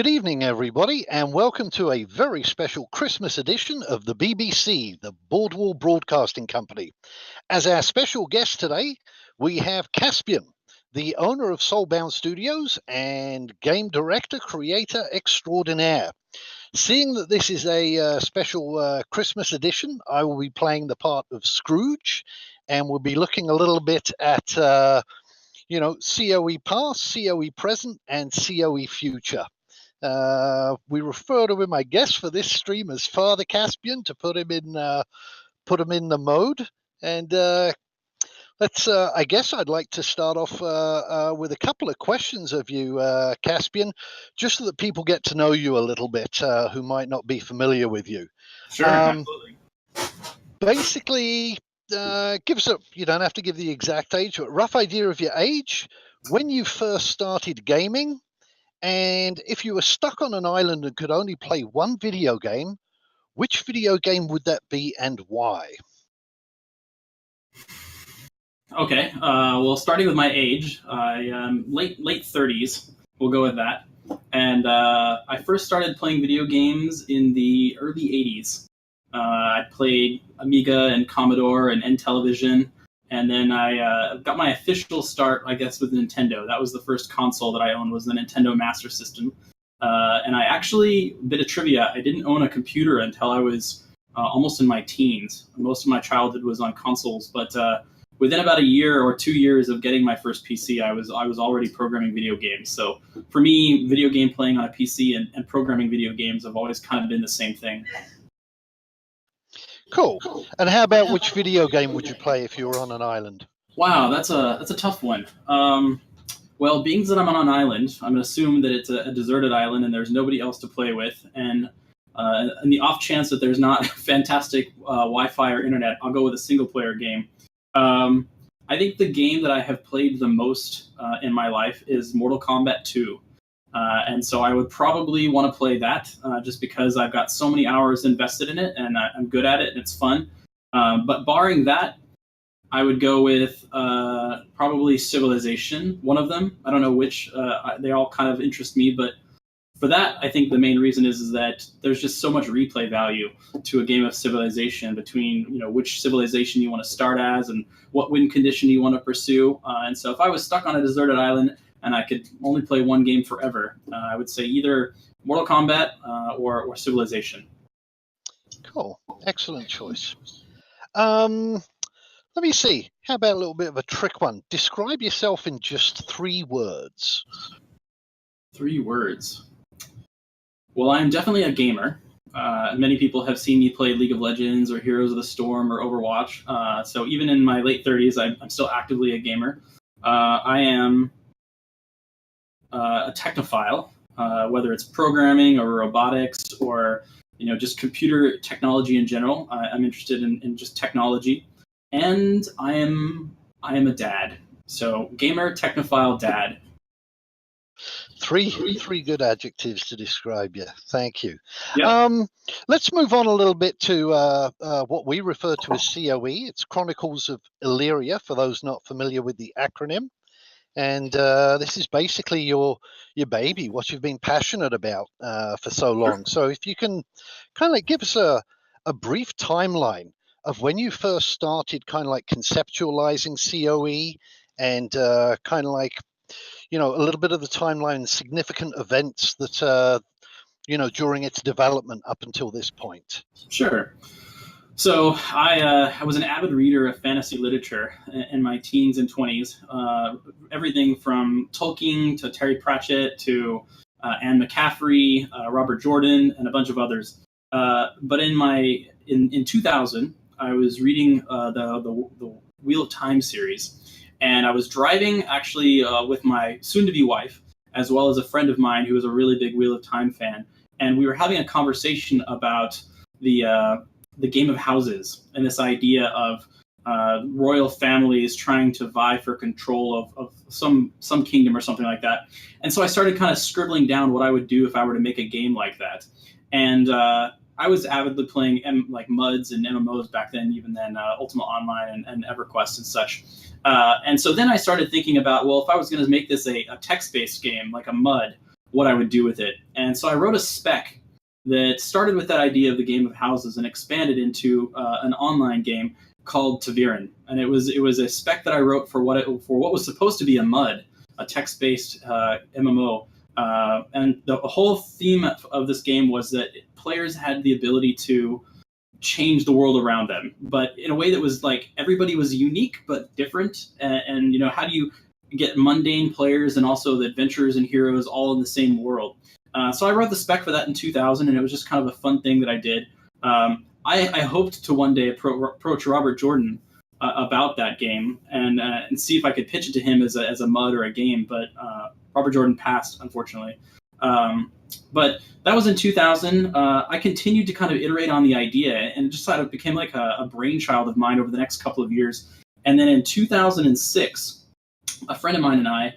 Good evening, everybody, and welcome to a very special Christmas edition of the BBC, the Boardwall Broadcasting Company. As our special guest today, we have Caspian, the owner of Soulbound Studios and game director, creator extraordinaire. Seeing that this is a special Christmas edition, I will be playing the part of Scrooge, and we'll be looking a little bit at, COE past, COE present, and COE future. We refer to him, I guess, for this stream as Father Caspian to put him in the mode. And I guess I'd like to start off with a couple of questions of you, Caspian, just so that people get to know you a little bit who might not be familiar with you. Sure, absolutely. Basically, give us you don't have to give the exact age, but a rough idea of your age, when you first started gaming, and if you were stuck on an island and could only play one video game, which video game would that be and why? Okay, well, starting with my age, I am late 30s. We'll go with that. And I first started playing video games in the early 80s. I played Amiga and Commodore and Intellivision. And then I got my official start, I guess, with Nintendo. That was the first console that I owned, was the Nintendo Master System. And I actually, a bit of trivia, I didn't own a computer until I was almost in my teens. Most of my childhood was on consoles, but within about a year or 2 years of getting my first PC, I was already programming video games. So for me, video game playing on a PC and programming video games have always kind of been the same thing. Cool. And how about which video game would you play if you were on an island? Wow, that's a tough one. Well, being that I'm on an island, I'm going to assume that it's a deserted island and there's nobody else to play with. And in the off chance that there's not fantastic Wi-Fi or internet, I'll go with a single-player game. I think the game that I have played the most in my life is Mortal Kombat 2. And so I would probably want to play that just because I've got so many hours invested in it and I'm good at it and it's fun. But barring that, I would go with probably Civilization, one of them. I don't know which. They all kind of interest me, but for that, I think the main reason is that there's just so much replay value to a game of Civilization between, which civilization you want to start as and what win condition you want to pursue. And so if I was stuck on a deserted island and I could only play one game forever, I would say either Mortal Kombat or Civilization. Cool. Excellent choice. Let me see. How about a little bit of a trick one? Describe yourself in just 3 words. 3 words. Well, I'm definitely a gamer. Many people have seen me play League of Legends or Heroes of the Storm or Overwatch. So even in my late 30s, I'm still actively a gamer. I am a technophile, whether it's programming or robotics or just computer technology in general. I'm interested in just technology, and I am a dad. So gamer, technophile, dad. Three good adjectives to describe you. Thank you. Yep. Let's move on a little bit to what we refer to as COE. It's Chronicles of Illyria, for those not familiar with the acronym. And this is basically your baby, what you've been passionate about for so long. So if you can kind of give us a brief timeline of when you first started kind of like conceptualizing COE and kind of like, a little bit of the timeline, significant events that, during its development up until this point. Sure. So I was an avid reader of fantasy literature in my teens and 20s. Everything from Tolkien to Terry Pratchett to Anne McCaffrey, Robert Jordan, and a bunch of others. But in 2000, I was reading the Wheel of Time series, and I was driving actually with my soon-to-be wife, as well as a friend of mine who was a really big Wheel of Time fan, and we were having a conversation about the game of houses and this idea of royal families trying to vie for control of some kingdom or something like that. And so I started kind of scribbling down what I would do if I were to make a game like that. And I was avidly playing MUDs and MMOs back then, even then, Ultima Online and EverQuest and such. And so then I started thinking about, well, if I was going to make this a text-based game, like a MUD, what I would do with it. And so I wrote a spec that started with that idea of the game of houses and expanded into an online game called Taviran. And it was a spec that I wrote for what was supposed to be a MUD, a text-based MMO. And the whole theme of this game was that players had the ability to change the world around them, but in a way that was like everybody was unique but different. And how do you get mundane players and also the adventurers and heroes all in the same world? So I wrote the spec for that in 2000, and it was just kind of a fun thing that I did. I hoped to one day approach Robert Jordan about that game and see if I could pitch it to him as a MUD or a game, but Robert Jordan passed, unfortunately. But that was in 2000. I continued to kind of iterate on the idea, and it just sort of became like a brainchild of mine over the next couple of years. And then in 2006, a friend of mine and I,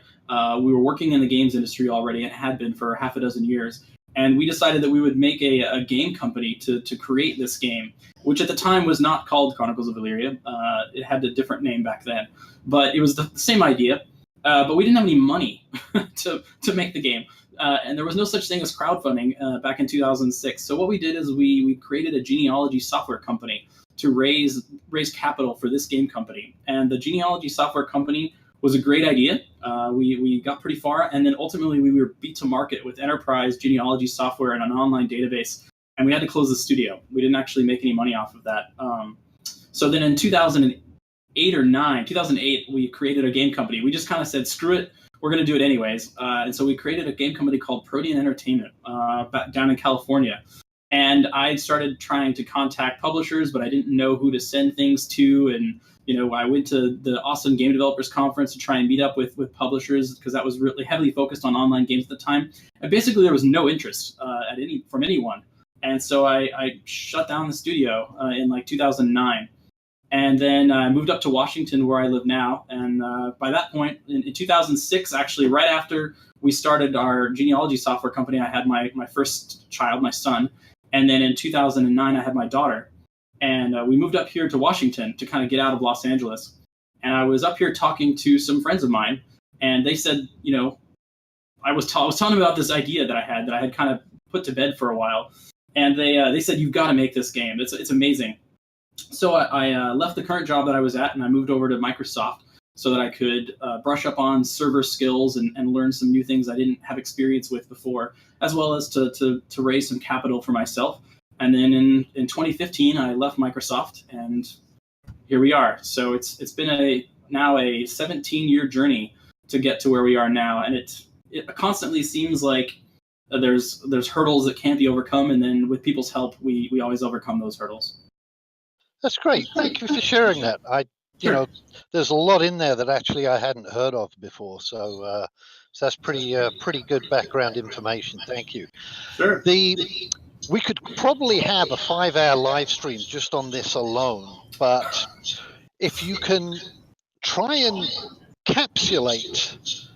we were working in the games industry already and had been for half a dozen years. And we decided that we would make a game company to create this game, which at the time was not called Chronicles of Illyria. It had a different name back then, but it was the same idea. But we didn't have any money to make the game. And there was no such thing as crowdfunding back in 2006. So what we did is we created a genealogy software company to raise capital for this game company. And the genealogy software company was a great idea. We got pretty far, and then ultimately we were beat to market with enterprise genealogy software and an online database, and we had to close the studio. We didn't actually make any money off of that. So then in 2008, we created a game company. We just kind of said, screw it, we're going to do it anyways. And so we created a game company called Protean Entertainment down in California. And I started trying to contact publishers, but I didn't know who to send things to. And I went to the Austin Game Developers Conference to try and meet up with publishers, because that was really heavily focused on online games at the time. And basically, there was no interest from anyone. And so I shut down the studio in like 2009. And then I moved up to Washington, where I live now. And by that point, in 2006, actually, right after we started our genealogy software company, I had my first child, my son. And then in 2009, I had my daughter. And we moved up here to Washington to kind of get out of Los Angeles. And I was up here talking to some friends of mine, and they said, I was telling them about this idea that I had kind of put to bed for a while. And they said, you've got to make this game. It's amazing. So I left the current job that I was at, and I moved over to Microsoft so that I could brush up on server skills and learn some new things I didn't have experience with before, as well as to raise some capital for myself. And then in 2015, I left Microsoft, and here we are. So it's been now a 17-year journey to get to where we are now, and it constantly seems like there's hurdles that can't be overcome, and then with people's help, we always overcome those hurdles. That's great. Thank you for sharing that. There's a lot in there that actually I hadn't heard of before, so that's pretty good background information. Thank you. Sure. We could probably have a 5-hour live stream just on this alone, but if you can try and encapsulate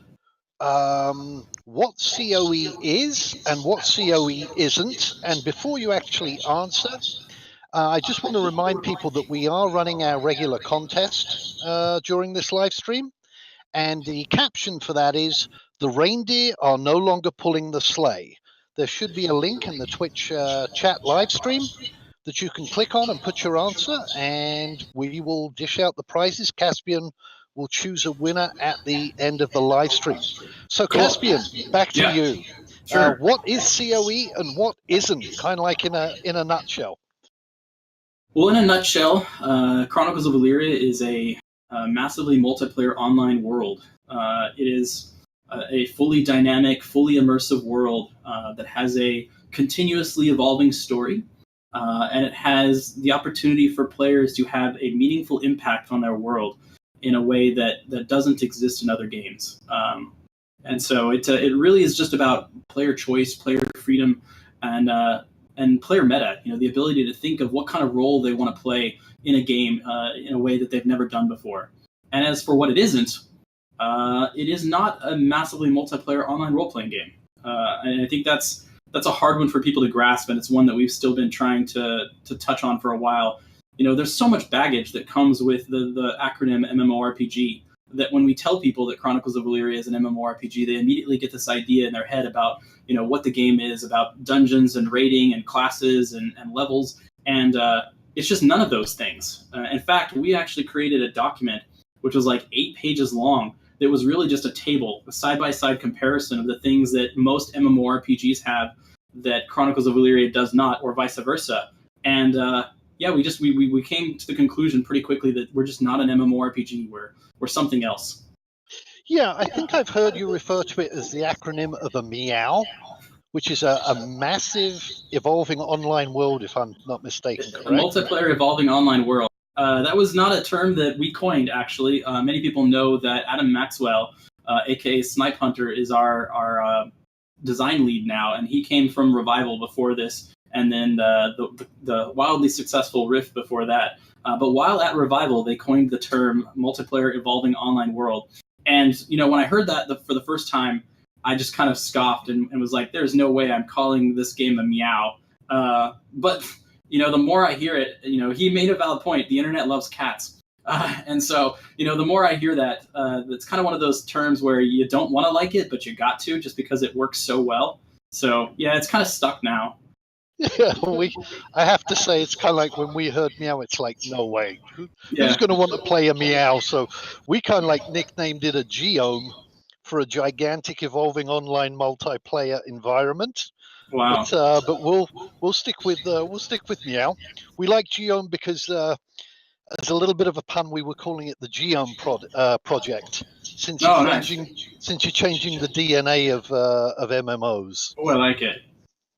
what COE is and what COE isn't, and before you actually answer, I just want to remind people that we are running our regular contest during this live stream, and the caption for that is, "The reindeer are no longer pulling the sleigh." There should be a link in the Twitch chat live stream that you can click on and put your answer, and we will dish out the prizes. Caspian will choose a winner at the end of the live stream. So, cool. Caspian, back to you. Sure. What is COE and what isn't? Kind of like in a nutshell. Well, in a nutshell, Chronicles of Illyria is a massively multiplayer online world. It is a fully dynamic, fully immersive world that has a continuously evolving story, and it has the opportunity for players to have a meaningful impact on their world in a way that doesn't exist in other games. And so it really is just about player choice, player freedom, and player meta. The ability to think of what kind of role they want to play in a game in a way that they've never done before. And as for what it isn't, it is not a massively multiplayer online role-playing game. And I think that's a hard one for people to grasp, and it's one that we've still been trying to touch on for a while. There's so much baggage that comes with the acronym MMORPG. that when we tell people that Chronicles of Valyria is an MMORPG, they immediately get this idea in their head about, what the game is, about dungeons and raiding and classes and levels. And it's just none of those things. In fact, we actually created a document which was like 8 pages long that was really just a table, a side-by-side comparison of the things that most MMORPGs have that Chronicles of Valyria does not, or vice versa. And we came to the conclusion pretty quickly that we're just not an MMORPG. We're something else. Yeah, I think I've heard you refer to it as the acronym of a meow, which is a massive evolving online world, if I'm not mistaken, correct? A multiplayer evolving online world. That was not a term that we coined, actually. Many people know that Adam Maxwell, aka Snipe Hunter, is our design lead now, and he came from Revival before this, and then the wildly successful Rift before that. But while at Revival, they coined the term multiplayer evolving online world. And, when I heard that for the first time, I just kind of scoffed and was like, there's no way I'm calling this game a meow. But, the more I hear it, he made a valid point. The internet loves cats. And so, the more I hear that, it's kind of one of those terms where you don't want to like it, but you got to just because it works so well. So, yeah, it's kind of stuck now. Yeah, I have to say, it's kind of like when we heard meow, it's like, no way. Who's going to want to play a meow? So we kind of like nicknamed it a geome for a gigantic evolving online multiplayer environment. Wow. But we'll stick with meow. We like geome because as a little bit of a pun, we were calling it the Geome project since you're changing the DNA of MMOs. Oh, I like it.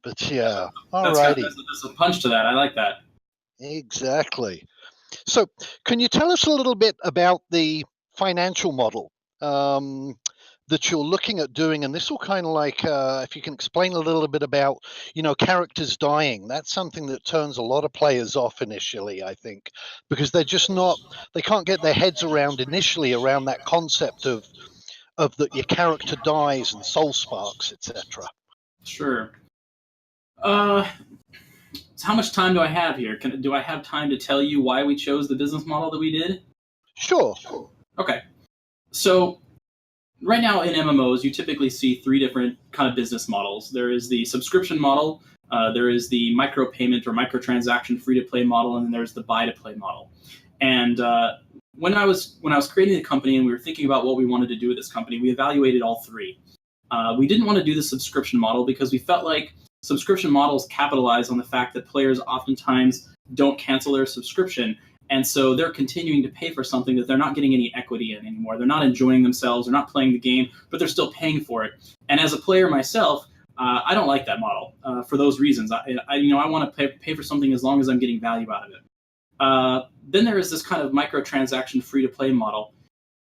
But yeah, alrighty. There's a punch to that. I like that. Exactly. So, can you tell us a little bit about the financial model that you're looking at doing? And this will kind of like, if you can explain a little bit about, characters dying. That's something that turns a lot of players off initially, I think, because they're just they can't get their heads around initially around that concept of that your character dies and soul sparks, etc. Sure. So how much time do I have here? Do I have time to tell you why we chose the business model that we did? Sure. Okay. So right now in MMOs, you typically see 3 different kind of business models. There is the subscription model, there is the micropayment or microtransaction free-to-play model, and then there's the buy-to-play model. And when I was creating the company and we were thinking about what we wanted to do with this company, we evaluated all 3. We didn't want to do the subscription model because we felt like subscription models capitalize on the fact that players oftentimes don't cancel their subscription, and so they're continuing to pay for something that they're not getting any equity in anymore. They're not enjoying themselves, they're not playing the game, but they're still paying for it. And as a player myself, I don't like that model for those reasons. I want to pay for something as long as I'm getting value out of it. Then there is this kind of microtransaction free-to-play model.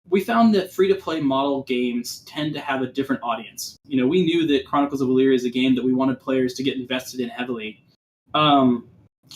We found that free-to-play model games tend to have a different audience. We knew that Chronicles of Valyria is a game that we wanted players to get invested in heavily,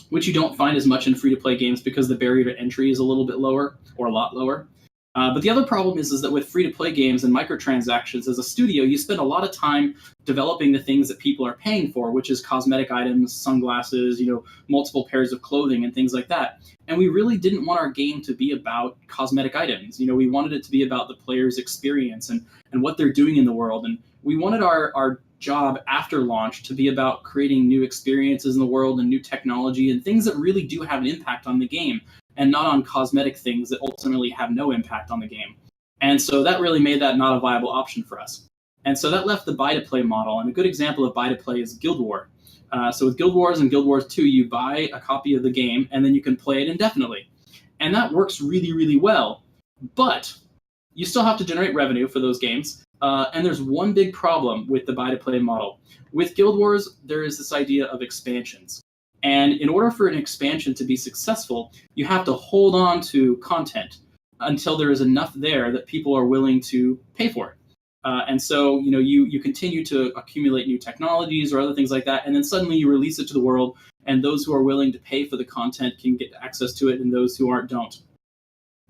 which you don't find as much in free-to-play games because the barrier to entry is a little bit lower, or a lot lower. But the other problem is that with free-to-play games and microtransactions, as a studio, you spend a lot of time developing the things that people are paying for, which is cosmetic items, sunglasses, multiple pairs of clothing and things like that. And we really didn't want our game to be about cosmetic items. We wanted it to be about the player's experience and what they're doing in the world. And we wanted our job after launch to be about creating new experiences in the world and new technology and things that really do have an impact on the game, and not on cosmetic things that ultimately have no impact on the game. And so that really made that not a viable option for us. And so that left the buy-to-play model. And a good example of buy-to-play is Guild War. So with Guild Wars and Guild Wars 2, you buy a copy of the game, and then you can play it indefinitely. And that works really, really well. But you still have to generate revenue for those games. And there's one big problem with the buy-to-play model. With Guild Wars, there is this idea of expansions. And in order for an expansion to be successful, you have to hold on to content until there is enough there that people are willing to pay for it. And so, you continue to accumulate new technologies or other things like that, and then suddenly you release it to the world, and those who are willing to pay for the content can get access to it, and those who aren't don't.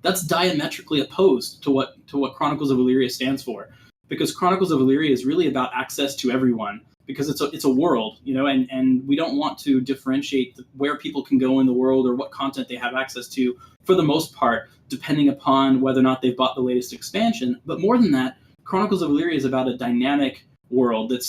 That's diametrically opposed to what Chronicles of Valyria stands for, because Chronicles of Valyria is really about access to everyone. because it's a world, and we don't want to differentiate where people can go in the world or what content they have access to, for the most part, depending upon whether or not they've bought the latest expansion. But more than that, Chronicles of Elyria is about a dynamic world that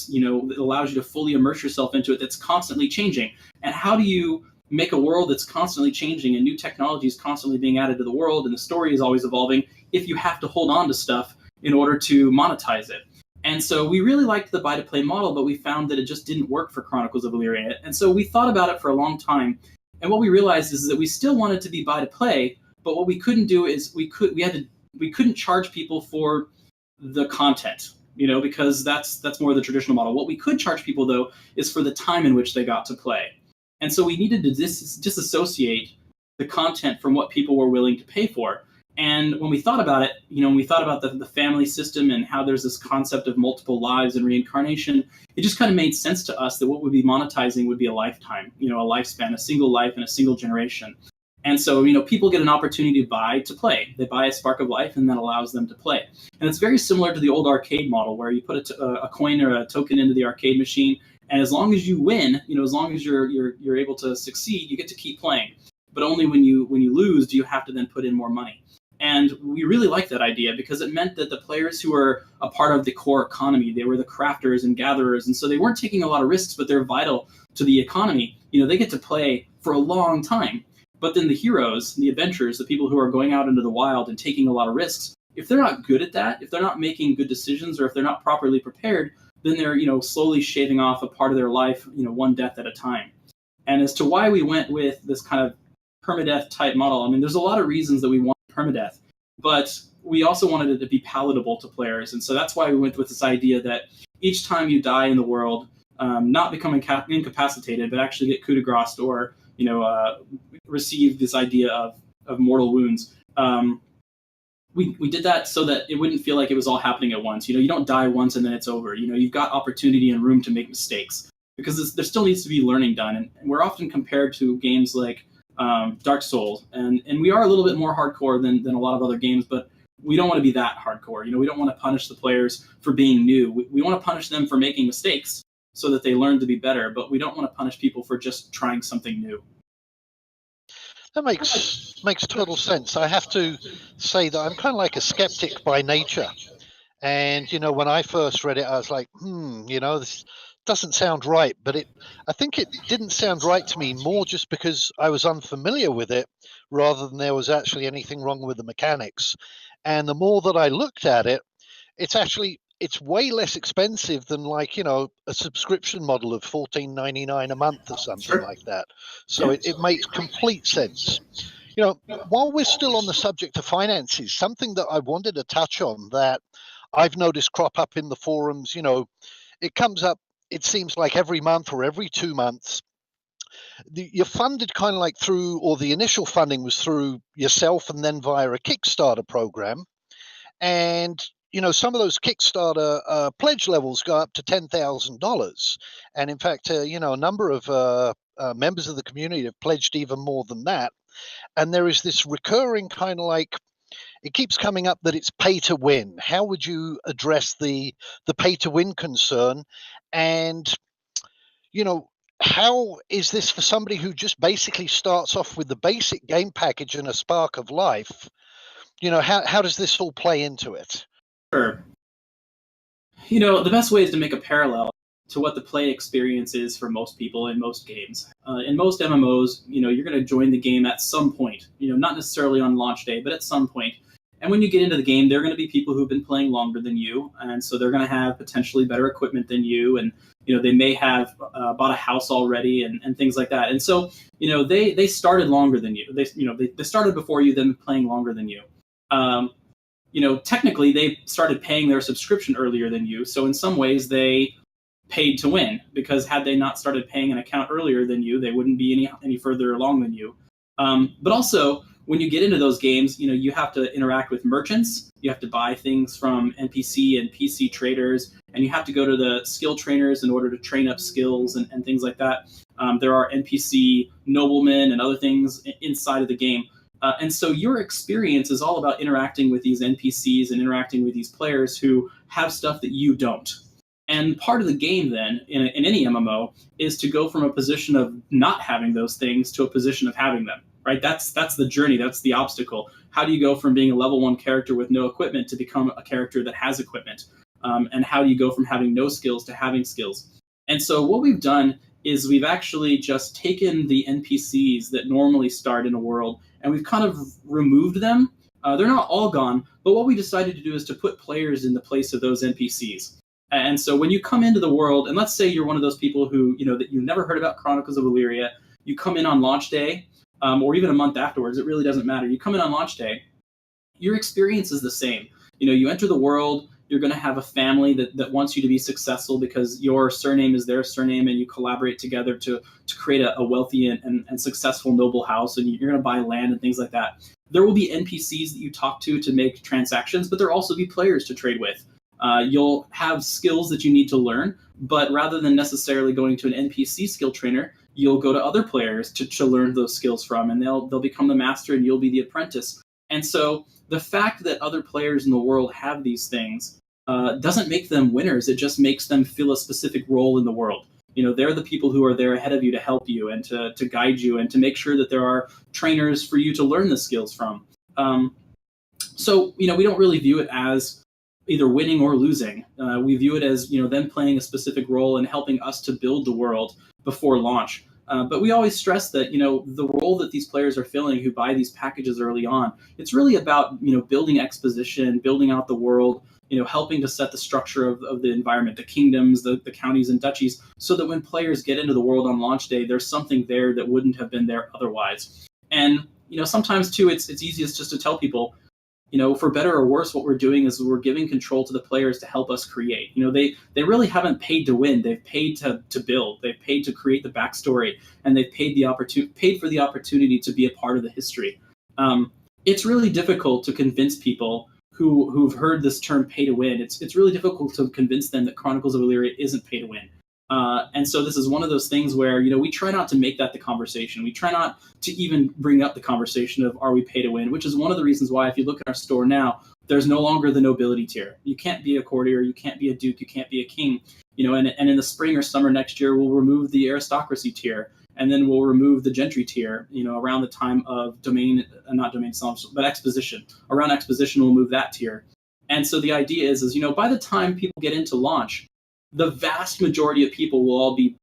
allows you to fully immerse yourself into it, that's constantly changing. And how do you make a world that's constantly changing and new technology is constantly being added to the world and the story is always evolving if you have to hold on to stuff in order to monetize it? And so we really liked the buy-to-play model, but we found that it just didn't work for Chronicles of Elyria. And so we thought about it for a long time. And what we realized is that we still wanted to be buy-to-play, but what we couldn't do is we couldn't charge people for the content, because that's more the traditional model. What we could charge people, though, is for the time in which they got to play. And so we needed to disassociate the content from what people were willing to pay for. And when we thought about it, when we thought about the family system and how there's this concept of multiple lives and reincarnation, it just kind of made sense to us that what we'd be monetizing would be a lifetime, a lifespan, a single life and a single generation. And so, people get an opportunity to play. They buy a Spark of Life, and that allows them to play. And it's very similar to the old arcade model, where you put a coin or a token into the arcade machine, and as long as you win, as long as you're able to succeed, you get to keep playing. But only when you lose do you have to then put in more money. And we really liked that idea because it meant that the players who were a part of the core economy, they were the crafters and gatherers, and so they weren't taking a lot of risks, but they're vital to the economy. They get to play for a long time. But then the heroes, the adventurers, the people who are going out into the wild and taking a lot of risks, if they're not good at that, if they're not making good decisions, or if they're not properly prepared, then they're slowly shaving off a part of their life, one death at a time. And as to why we went with this kind of permadeath type model, there's a lot of reasons that we want permadeath, but we also wanted it to be palatable to players. And so that's why we went with this idea that each time you die in the world, not become incapacitated, but actually get coup de grace or receive this idea of mortal wounds. We did that so that it wouldn't feel like it was all happening at once. You don't die once and then it's over. You've got opportunity and room to make mistakes because there still needs to be learning done. And we're often compared to games like Dark Souls, and we are a little bit more hardcore than a lot of other games, but we don't want to be that hardcore. We don't want to punish the players for being new. We want to punish them for making mistakes so that they learn to be better, but we don't want to punish people for just trying something new. That makes total sense. I have to say that I'm kind of like a skeptic by nature. And, when I first read it, I was like, this doesn't sound right. But I think it didn't sound right to me more just because I was unfamiliar with it rather than there was actually anything wrong with the mechanics. And the more that I looked at it, it's way less expensive than a subscription model of $14.99 a month or something like that. So it makes complete sense. While we're still on the subject of finances, something that I wanted to touch on that I've noticed crop up in the forums, it comes up, it seems like every month or every 2 months. You're funded kind of like through, or the initial funding was through yourself and then via a Kickstarter program. And some of those Kickstarter pledge levels go up to $10,000. And in fact, a number of members of the community have pledged even more than that. And there is this recurring kind of like, it keeps coming up that it's pay to win. How would you address the pay to win concern? And, how is this for somebody who just basically starts off with the basic game package and a Spark of Life? How does this all play into it? Sure. The best way is to make a parallel to what the play experience is for most people in most games. In most MMOs, you're going to join the game at some point, not necessarily on launch day, but at some point. And when you get into the game, there are going to be people who've been playing longer than you, and so they're going to have potentially better equipment than you, and they may have bought a house already and things like that. And so they started longer than you. They started before you, then playing longer than you. Technically they started paying their subscription earlier than you. So in some ways they paid to win, because had they not started paying an account earlier than you, they wouldn't be any further along than you. But also when you get into those games, you have to interact with merchants. You have to buy things from NPC and PC traders, and you have to go to the skill trainers in order to train up skills and things like that. There are NPC noblemen and other things inside of the game. And so your experience is all about interacting with these NPCs and interacting with these players who have stuff that you don't. And part of the game then in any MMO is to go from a position of not having those things to a position of having them, right? That's the journey. That's the obstacle. How do you go from being a level 1 character with no equipment to become a character that has equipment? And how do you go from having no skills to having skills? And so what we've done is we've actually just taken the NPCs that normally start in a world and we've kind of removed them. They're not all gone, but what we decided to do is to put players in the place of those NPCs. And so when you come into the world, and let's say you're one of those people who, that you've never heard about Chronicles of Illyria, you come in on launch day, or even a month afterwards, it really doesn't matter. You come in on launch day, your experience is the same. You enter the world, you're going to have a family that wants you to be successful because your surname is their surname and you collaborate together to create a wealthy and successful noble house, and you're going to buy land and things like that. There will be NPCs that you talk to make transactions, but there'll also be players to trade with. You'll have skills that you need to learn, but rather than necessarily going to an NPC skill trainer, you'll go to other players to learn those skills from, and they'll become the master and you'll be the apprentice. And so the fact that other players in the world have these things doesn't make them winners. It just makes them fill a specific role in the world. They're the people who are there ahead of you to help you and to guide you and to make sure that there are trainers for you to learn the skills from. So we don't really view it as either winning or losing. We view it as them playing a specific role and helping us to build the world before launch. But we always stress that the role that these players are filling who buy these packages early on, it's really about building exposition, building out the world, helping to set the structure of the environment, the kingdoms, the counties and duchies, so that when players get into the world on launch day, there's something there that wouldn't have been there otherwise. And sometimes too, it's easiest just to tell people, for better or worse, what we're doing is we're giving control to the players to help us create. They really haven't paid to win. They've paid to build. They've paid to create the backstory, and they've paid for the opportunity to be a part of the history. It's really difficult to convince people who've heard this term pay to win. It's really difficult to convince them that Chronicles of Illyria isn't pay to win. And so this is one of those things where, we try not to make that the conversation. We try not to even bring up the conversation of, are we pay to win? Which is one of the reasons why, if you look at our store now, there's no longer the nobility tier. You can't be a courtier, you can't be a duke, you can't be a king. And in the spring or summer next year, we'll remove the aristocracy tier, and then we'll remove the gentry tier, around the time of but exposition. Around exposition, we'll move that tier. And so the idea is by the time people get into launch, the vast majority of people will all be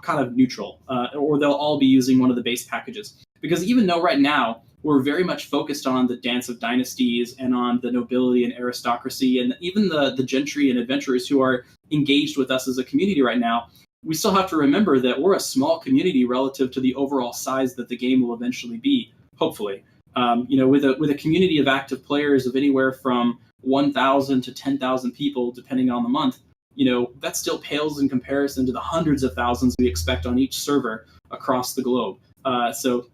kind of neutral, or they'll all be using one of the base packages. Because even though right now we're very much focused on the Dance of Dynasties and on the nobility and aristocracy, and even the gentry and adventurers who are engaged with us as a community right now, we still have to remember that we're a small community relative to the overall size that the game will eventually be, hopefully. With a community of active players of anywhere from 1,000 to 10,000 people, depending on the month, that still pales in comparison to the hundreds of thousands we expect on each server across the globe. So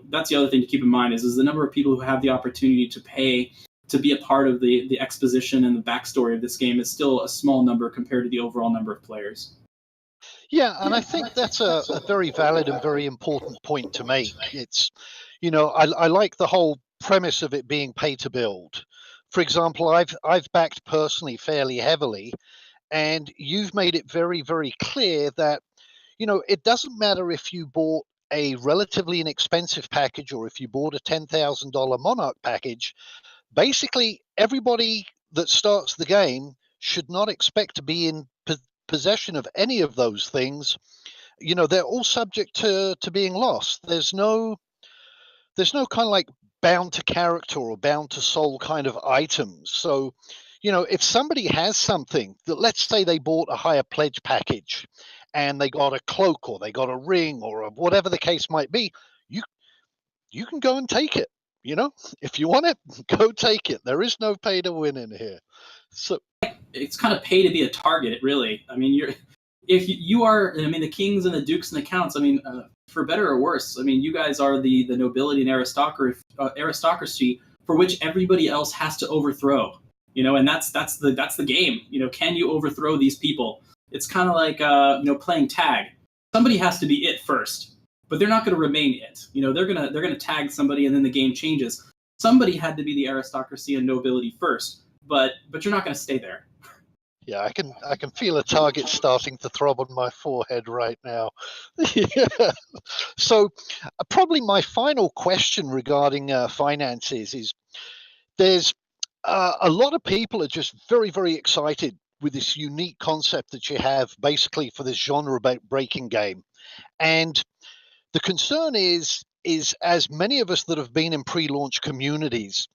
that's the other thing to keep in mind is the number of people who have the opportunity to pay to be a part of the exposition and the backstory of this game is still a small number compared to the overall number of players. Yeah, and I think that's a very valid and very important point to make. It's, I like the whole premise of it being pay to build. For example, I've backed personally fairly heavily, and you've made it very, very clear that, it doesn't matter if you bought a relatively inexpensive package or if you bought a $10,000 Monarch package. Basically, everybody that starts the game should not expect to be in possession of any of those things. They're all subject to being lost. There's no kind of like bound to character or bound to soul kind of items. So, if somebody has something that, let's say they bought a higher pledge package and they got a cloak or they got a ring or whatever the case might be, you can go and take it. If you want it, go take it. There is no pay to win in here. So it's kind of pay to be a target, really. I mean, if you are, the kings and the dukes and the counts, for better or worse, you guys are the nobility and aristocracy for which everybody else has to overthrow. And that's the game. Can you overthrow these people? It's kind of like playing tag. Somebody has to be it first, but they're not going to remain it. They're gonna tag somebody, and then the game changes. Somebody had to be the aristocracy and nobility first, but you're not going to stay there. Yeah, I can feel a target starting to throb on my forehead right now. Yeah. So, probably my final question regarding finances is: there's a lot of people are just very, very excited with this unique concept that you have, basically for this genre breaking game, and the concern is as many of us that have been in pre-launch communities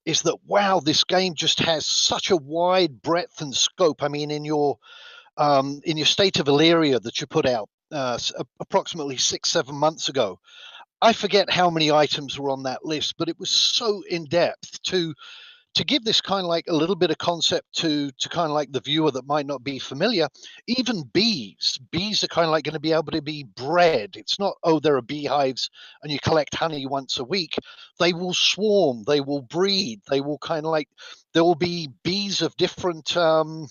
is that wow, this game just has such a wide breadth and scope. I mean, in your State of Illyria that you put out approximately 6-7 months ago, I forget how many items were on that list, but it was so in depth to give this kind of like a little bit of concept to kind of like the viewer that might not be familiar. Even bees are kind of like going to be able to be bred. It's not, oh, there are beehives and you collect honey once a week. They will swarm, they will breed, they will kind of like, there will be bees of different what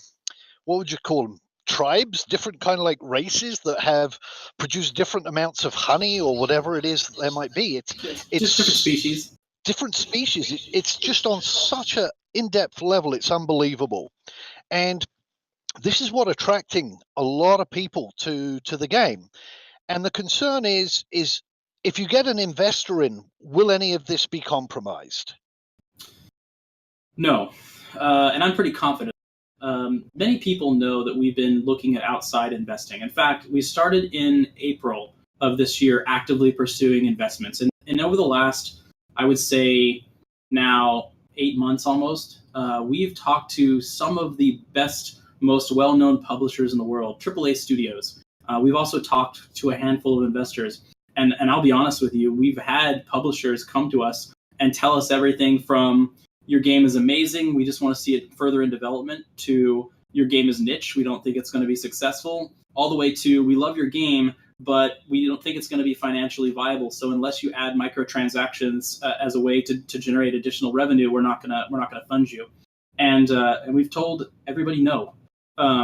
would you call them, tribes, different kind of like races that have produced different amounts of honey or whatever it is that there might be. it's Just different it's species. different species. It's just on such a in-depth level, it's unbelievable. And this is what attracting a lot of people to the game. And the concern is if you get an investor in, will any of this be compromised? No, and I'm pretty confident. Many people know that we've been looking at outside investing. In fact, we started in April of this year actively pursuing investments. And over the last, I would say now 8 months almost, we've talked to some of the best, most well known publishers in the world, AAA studios. We've also talked to a handful of investors. And I'll be honest with you, we've had publishers come to us and tell us everything from your game is amazing, we just want to see it further in development, to your game is niche, we don't think it's going to be successful, all the way to we love your game, but we don't think it's going to be financially viable. So unless you add microtransactions as a way to generate additional revenue, we're not gonna fund you. And we've told everybody no,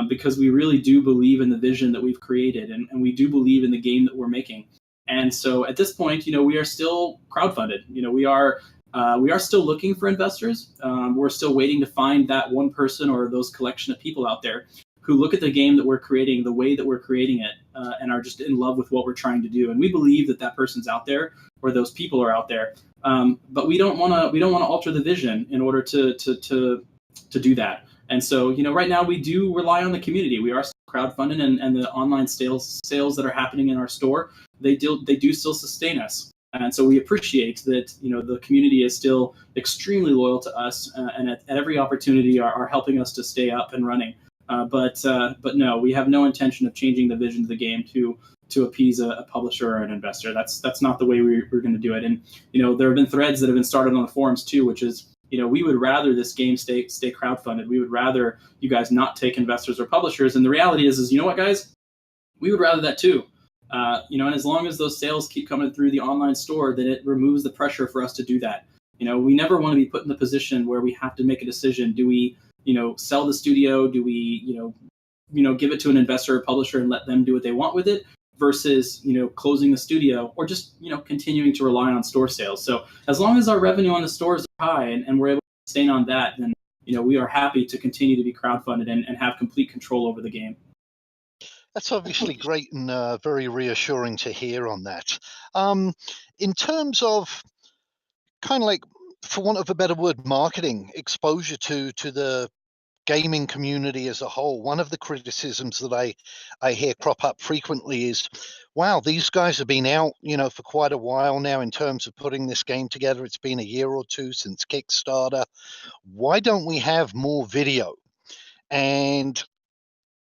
because we really do believe in the vision that we've created, and we do believe in the game that we're making. And so at this point, we are still crowdfunded. We are still looking for investors. We're still waiting to find that one person or those collection of people out there who look at the game that we're creating, the way that we're creating it, and are just in love with what we're trying to do. And we believe that that person's out there, or those people are out there. But we don't want to alter the vision in order to do that. And so, right now we do rely on the community. We are crowdfunding, and the online sales that are happening in our store, they do still sustain us. And so we appreciate that the community is still extremely loyal to us, and at every opportunity are helping us to stay up and running. But no, we have no intention of changing the vision of the game to appease a publisher or an investor. That's not the way we're going to do it. And there have been threads that have been started on the forums too, which is we would rather this game stay crowdfunded. We would rather you guys not take investors or publishers. And the reality is you know what, guys, we would rather that too. And as long as those sales keep coming through the online store, then it removes the pressure for us to do that. We never want to be put in the position where we have to make a decision. Do we, sell the studio? Do we, give it to an investor or publisher and let them do what they want with it? Versus, closing the studio, or just, continuing to rely on store sales. So as long as our revenue on the stores are high, and we're able to sustain on that, then, we are happy to continue to be crowdfunded and have complete control over the game. That's obviously great and very reassuring to hear on that. In terms of kind of like, for want of a better word, marketing exposure to the gaming community as a whole, one of the criticisms that I hear crop up frequently is, wow, these guys have been out, for quite a while now in terms of putting this game together. It's been a year or two since Kickstarter. Why don't we have more video? And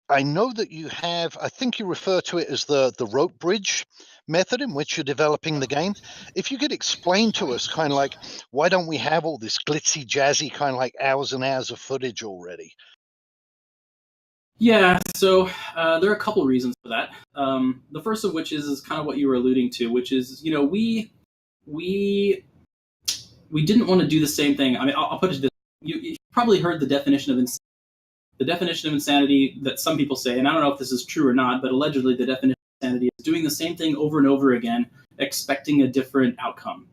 I know that you have, I think you refer to it as the rope bridge method in which you're developing the game. If you could explain to us kind of like, why don't we have all this glitzy, jazzy kind of like hours and hours of footage already? Yeah, so there are a couple reasons for that. The first of which is kind of what you were alluding to, which is we didn't want to do the same thing. I mean, I'll put it this: you probably heard the definition of insanity. The definition of insanity that some people say, and I don't know if this is true or not, but allegedly the definition of insanity is doing the same thing over and over again, expecting a different outcome.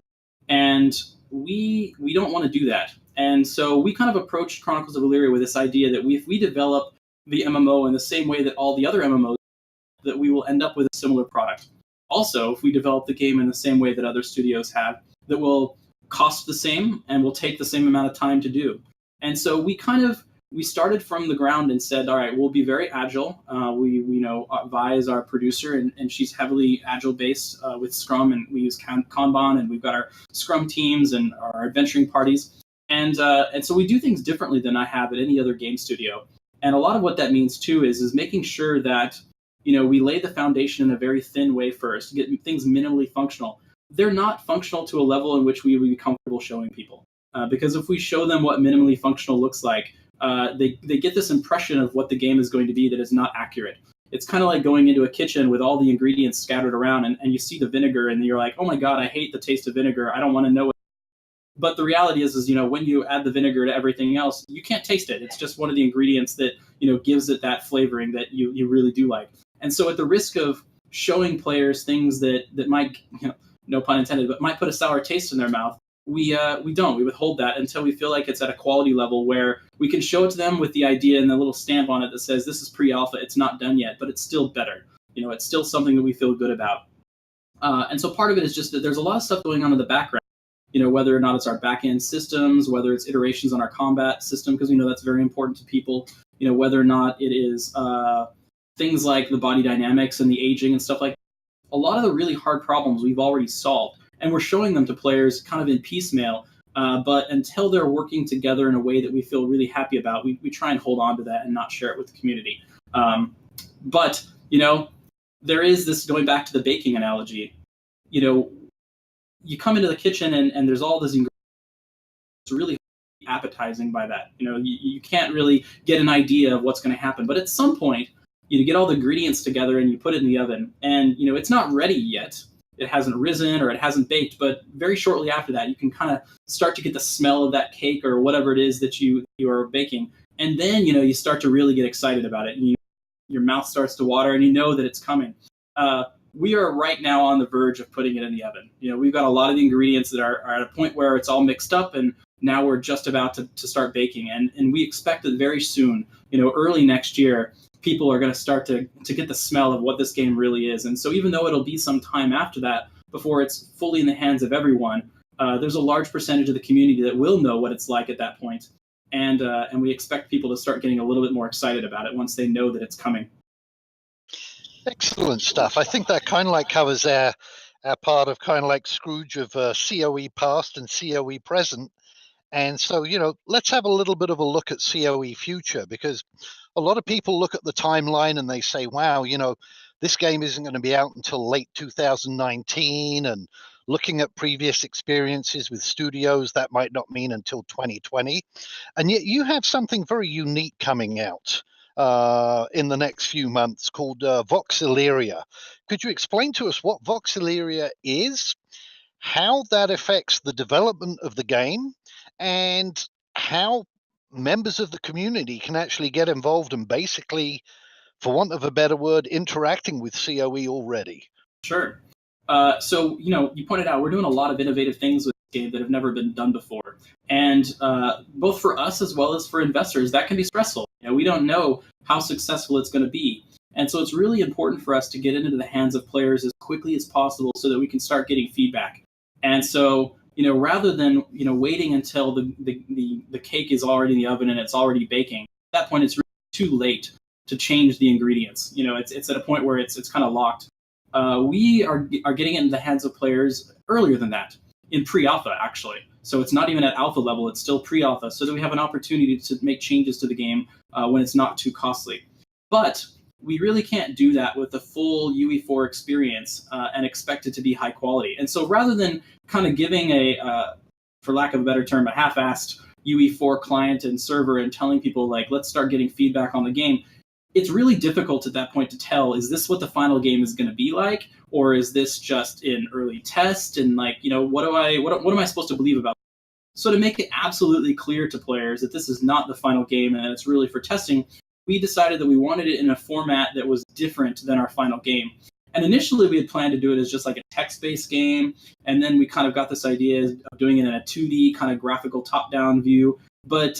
And we don't want to do that. And so we kind of approached Chronicles of Illyria with this idea that if we develop the MMO in the same way that all the other MMOs, that we will end up with a similar product. Also, if we develop the game in the same way that other studios have, that will cost the same and will take the same amount of time to do. And so we started from the ground and said, all right, we'll be very agile. We know Vi is our producer, and she's heavily agile based with Scrum, and we use Kanban, and we've got our Scrum teams and our adventuring parties. And so we do things differently than I have at any other game studio. And a lot of what that means too is making sure that we lay the foundation in a very thin way first, to get things minimally functional. They're not functional to a level in which we would be comfortable showing people. Because if we show them what minimally functional looks like, they get this impression of what the game is going to be that is not accurate. It's kind of like going into a kitchen with all the ingredients scattered around, and you see the vinegar, and you're like, oh my God, I hate the taste of vinegar. I don't want to know it. But the reality is when you add the vinegar to everything else, you can't taste it. It's just one of the ingredients that, gives it that flavoring that you really do like. And so at the risk of showing players things that might, no pun intended, but might put a sour taste in their mouth, we don't. We withhold that until we feel like it's at a quality level where we can show it to them with the idea and the little stamp on it that says this is pre-alpha, it's not done yet, but it's still better. It's still something that we feel good about. And so part of it is just that there's a lot of stuff going on in the background. Whether or not it's our back-end systems, whether it's iterations on our combat system, because we know that's very important to people, whether or not it is things like the body dynamics and the aging and stuff like that. A lot of the really hard problems we've already solved, and we're showing them to players kind of in piecemeal, but until they're working together in a way that we feel really happy about, we try and hold on to that and not share it with the community. But there is this, going back to the baking analogy, you come into the kitchen and there's all this ingredients. It's really appetizing by that. You can't really get an idea of what's going to happen. But at some point, you get all the ingredients together and you put it in the oven. And, it's not ready yet. It hasn't risen or it hasn't baked. But very shortly after that, you can kind of start to get the smell of that cake or whatever it is that you are baking. And then, you start to really get excited about it. And your mouth starts to water and you know that it's coming. We are right now on the verge of putting it in the oven. We've got a lot of the ingredients that are at a point where it's all mixed up, and now we're just about to start baking. And we expect that very soon, early next year, people are going to start to get the smell of what this game really is. And so even though it'll be some time after that before it's fully in the hands of everyone, there's a large percentage of the community that will know what it's like at that point. And we expect people to start getting a little bit more excited about it once they know that it's coming. Excellent stuff. I think that kind of like covers our part of kind of like Scrooge of COE past and COE present. And so, let's have a little bit of a look at COE future, because a lot of people look at the timeline and they say, wow, this game isn't going to be out until late 2019. And looking at previous experiences with studios, that might not mean until 2020. And yet you have something very unique coming out in the next few months called Vox Illyria. Could you explain to us what Vox Illyria is, how that affects the development of the game, and how members of the community can actually get involved and basically, for want of a better word, interacting with COE already? Sure. So, you pointed out we're doing a lot of innovative things with this game that have never been done before. And both for us as well as for investors, that can be stressful. We don't know how successful it's going to be. And so it's really important for us to get into the hands of players as quickly as possible so that we can start getting feedback. And so, rather than, waiting until the cake is already in the oven and it's already baking, at that point it's really too late to change the ingredients. It's at a point where it's kind of locked. We are getting it into the hands of players earlier than that, in pre-alpha, actually. So it's not even at alpha level, it's still pre-alpha, so that we have an opportunity to make changes to the game when it's not too costly. But we really can't do that with the full UE4 experience and expect it to be high quality. And so rather than kind of giving for lack of a better term, a half-assed UE4 client and server and telling people, like, let's start getting feedback on the game, it's really difficult at that point to tell, is this what the final game is going to be like? Or is this just in early test? And what am I supposed to believe about it? So to make it absolutely clear to players that this is not the final game and that it's really for testing, we decided that we wanted it in a format that was different than our final game. And initially we had planned to do it as just like a text-based game. And then we kind of got this idea of doing it in a 2D kind of graphical top-down view. But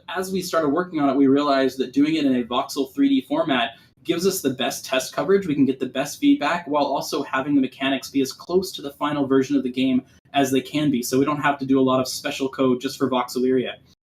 as we started working on it, we realized that doing it in a voxel 3D format gives us the best test coverage. We can get the best feedback while also having the mechanics be as close to the final version of the game as they can be. So we don't have to do a lot of special code just for Voxeleria.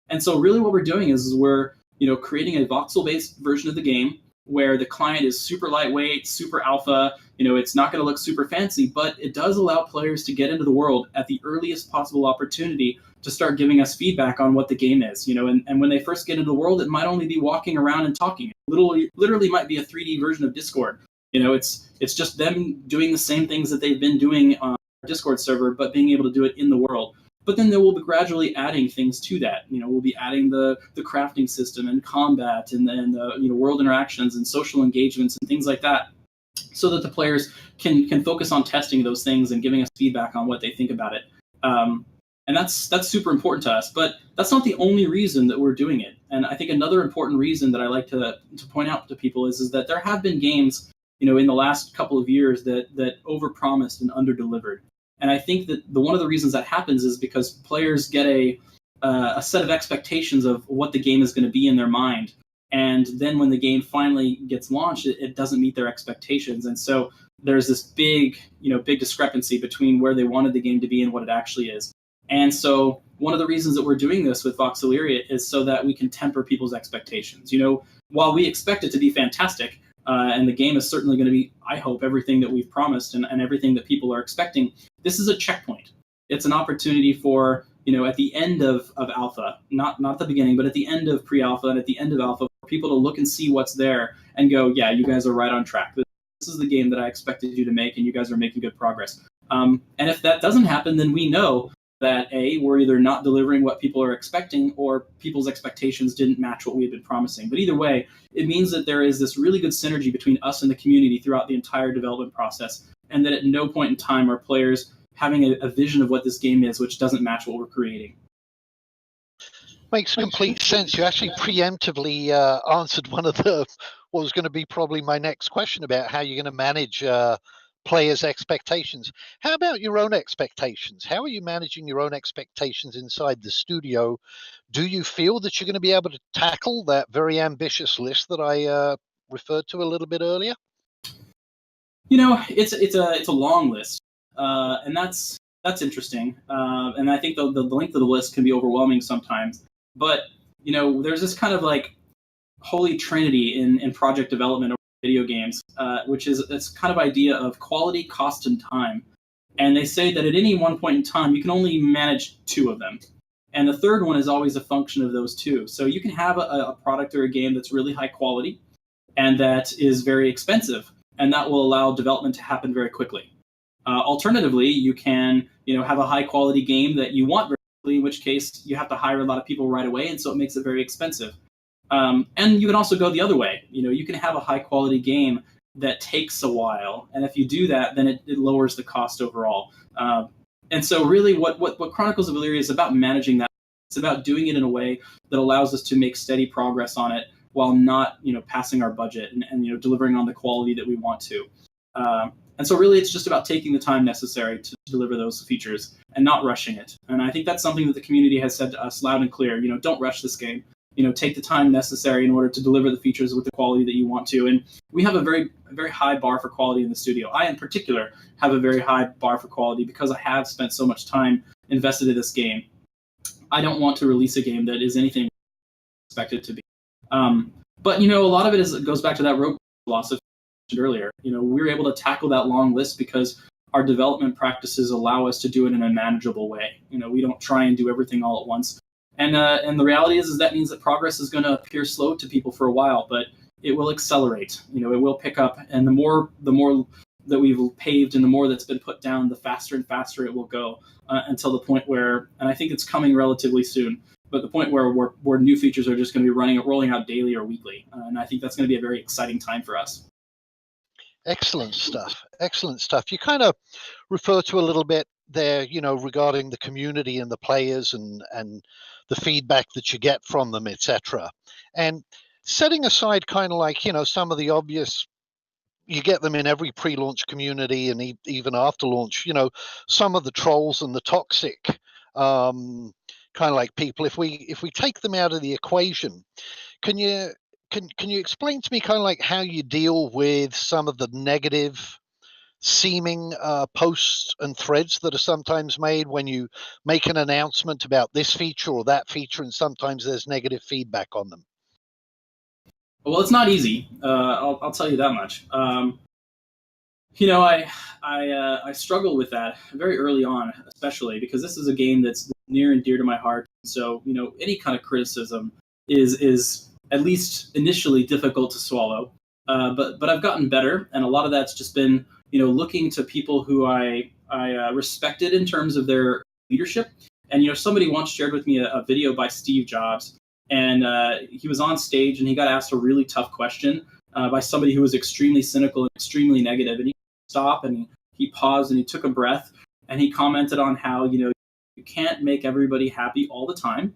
And so really what we're doing is we're creating a voxel-based version of the game where the client is super lightweight, super alpha. It's not going to look super fancy, but it does allow players to get into the world at the earliest possible opportunity to start giving us feedback on what the game is. And when they first get into the world, it might only be walking around and talking. It literally might be a 3D version of Discord. It's just them doing the same things that they've been doing on our Discord server, but being able to do it in the world. But then we'll be gradually adding things to that. We'll be adding the crafting system and combat and the world interactions and social engagements and things like that, so that the players can focus on testing those things and giving us feedback on what they think about it. And that's super important to us. But that's not the only reason that we're doing it. And I think another important reason that I like to point out to people is that there have been games, in the last couple of years that overpromised and underdelivered. And I think that one of the reasons that happens is because players get a set of expectations of what the game is going to be in their mind. And then when the game finally gets launched, it doesn't meet their expectations. And so there's this big discrepancy between where they wanted the game to be and what it actually is. And so one of the reasons that we're doing this with Voxeleria is so that we can temper people's expectations. While we expect it to be fantastic, and the game is certainly going to be, I hope, everything that we've promised and everything that people are expecting, this is a checkpoint. It's an opportunity for, at the end of alpha, not at the beginning, but at the end of pre-alpha and at the end of alpha, for people to look and see what's there and go, yeah, you guys are right on track. This is the game that I expected you to make, and you guys are making good progress. And if that doesn't happen, then we know that we're either not delivering what people are expecting, or people's expectations didn't match what we had been promising. But either way, it means that there is this really good synergy between us and the community throughout the entire development process, and that at no point in time are players having a vision of what this game is which doesn't match what we're creating. Makes complete sense. You actually preemptively answered one of what was going to be probably my next question about how you're going to manage players' expectations. How about your own expectations? How are you managing your own expectations inside the studio? Do you feel that you're going to be able to tackle that very ambitious list that I referred to a little bit earlier? It's a long list, and that's interesting. And I think the length of the list can be overwhelming sometimes. But there's this kind of like holy trinity in project development or video games, which is this kind of idea of quality, cost, and time. And they say that at any one point in time, you can only manage two of them. And the third one is always a function of those two. So you can have a product or a game that's really high quality and that is very expensive, and that will allow development to happen very quickly. Alternatively, you can have a high quality game that you want very quickly, in which case you have to hire a lot of people right away, and so it makes it very expensive. And you can also go the other way. You can have a high quality game that takes a while, and if you do that, then it lowers the cost overall. And so really what Chronicles of Elyria is about, managing that. It's about doing it in a way that allows us to make steady progress on it while not passing our budget and delivering on the quality that we want to. And so really it's just about taking the time necessary to deliver those features and not rushing it. And I think that's something that the community has said to us loud and clear. Don't rush this game. Take the time necessary in order to deliver the features with the quality that you want to. And we have a very, very high bar for quality in the studio. I, in particular, have a very high bar for quality because I have spent so much time invested in this game. I don't want to release a game that is anything expected to be. But a lot of it goes back to that road philosophy I mentioned earlier. We were able to tackle that long list because our development practices allow us to do it in a manageable way. We don't try and do everything all at once. And the reality is that means that progress is going to appear slow to people for a while, but it will accelerate. It will pick up, and the more that we've paved and the more that's been put down, the faster and faster it will go until the point where, and I think it's coming relatively soon, but the point where new features are just going to be rolling out daily or weekly, and I think that's going to be a very exciting time for us. Excellent stuff. Excellent stuff. You kind of refer to a little bit there, regarding the community and the players and the feedback that you get from them, etc. And setting aside kind of like, some of the obvious, you get them in every pre-launch community and even after launch, some of the trolls and the toxic, kind of like people, if we take them out of the equation, can you can you explain to me kind of like how you deal with some of the negative seeming posts and threads that are sometimes made when you make an announcement about this feature or that feature, and sometimes there's negative feedback on them? Well, it's not easy. I'll tell you that much. You know, I struggle with that very early on, especially because this is a game that's near and dear to my heart. So, you know, any kind of criticism is at least initially difficult to swallow. But I've gotten better, and a lot of that's just been, you know, looking to people who I respected in terms of their leadership. And you know, somebody once shared with me a video by Steve Jobs, and he was on stage and he got asked a really tough question by somebody who was extremely cynical and extremely negative, and he stopped and he paused and he took a breath and he commented on how, you know, you can't make everybody happy all the time.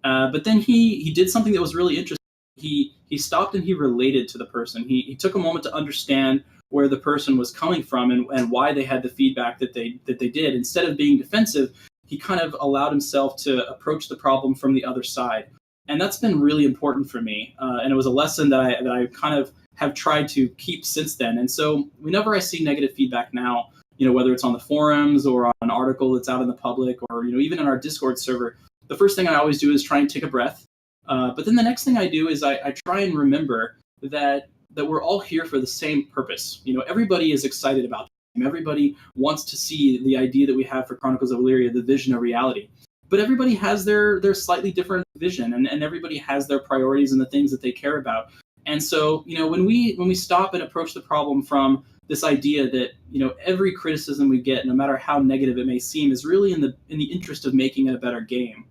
But then he did something that was really interesting. He stopped and he related to the person. He took a moment to understand where the person was coming from and why they had the feedback that they did. Instead of being defensive, he kind of allowed himself to approach the problem from the other side. And that's been really important for me. And it was a lesson that I kind of have tried to keep since then. And so whenever I see negative feedback now, you know, whether it's on the forums or on an article that's out in the public, or, you know, even in our Discord server, the first thing I always do is try and take a breath. But then the next thing I do is I try and remember that we're all here for the same purpose. You know, everybody is excited about the game. Everybody wants to see the idea that we have for Chronicles of Illyria, the vision of reality. But everybody has their slightly different vision, and everybody has their priorities and the things that they care about. And so, you know, when we stop and approach the problem from this idea that, you know, every criticism we get, no matter how negative it may seem, is really in the interest of making it a better game,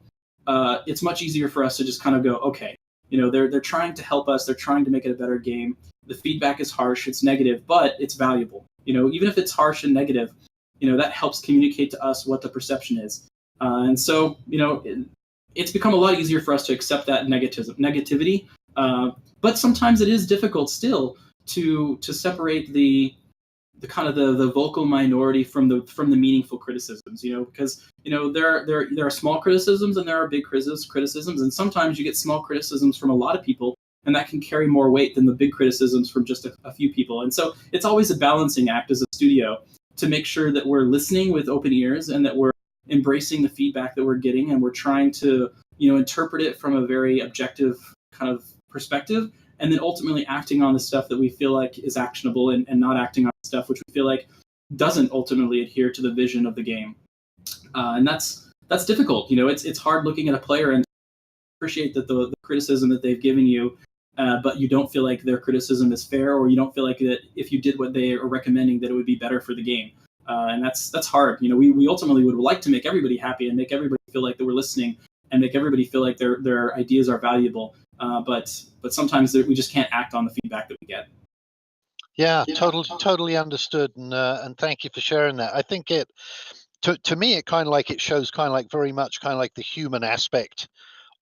it's much easier for us to just kind of go, okay, you know, they're trying to help us, they're trying to make it a better game. The feedback is harsh, it's negative, but it's valuable. You know, even if it's harsh and negative, you know, that helps communicate to us what the perception is. And so, you know, it's become a lot easier for us to accept that negativity. But sometimes it is difficult still to separate the kind of the vocal minority from the meaningful criticisms, you know, because, you know, there are small criticisms and there are big criticisms, and sometimes you get small criticisms from a lot of people, and that can carry more weight than the big criticisms from just a few people. And so it's always a balancing act as a studio to make sure that we're listening with open ears and that we're embracing the feedback that we're getting, and we're trying to, you know, interpret it from a very objective kind of perspective, and then ultimately acting on the stuff that we feel like is actionable, and not acting on stuff which we feel like doesn't ultimately adhere to the vision of the game. And that's difficult. You know, it's hard looking at a player and appreciate that the criticism that they've given you, but you don't feel like their criticism is fair, or you don't feel like that if you did what they are recommending that it would be better for the game. And that's hard. You know, we ultimately would like to make everybody happy and make everybody feel like that we're listening and make everybody feel like their ideas are valuable. But sometimes we just can't act on the feedback that we get. Yeah, totally understood, and thank you for sharing that. I think to me it kind of like it shows kind of like very much kind of like the human aspect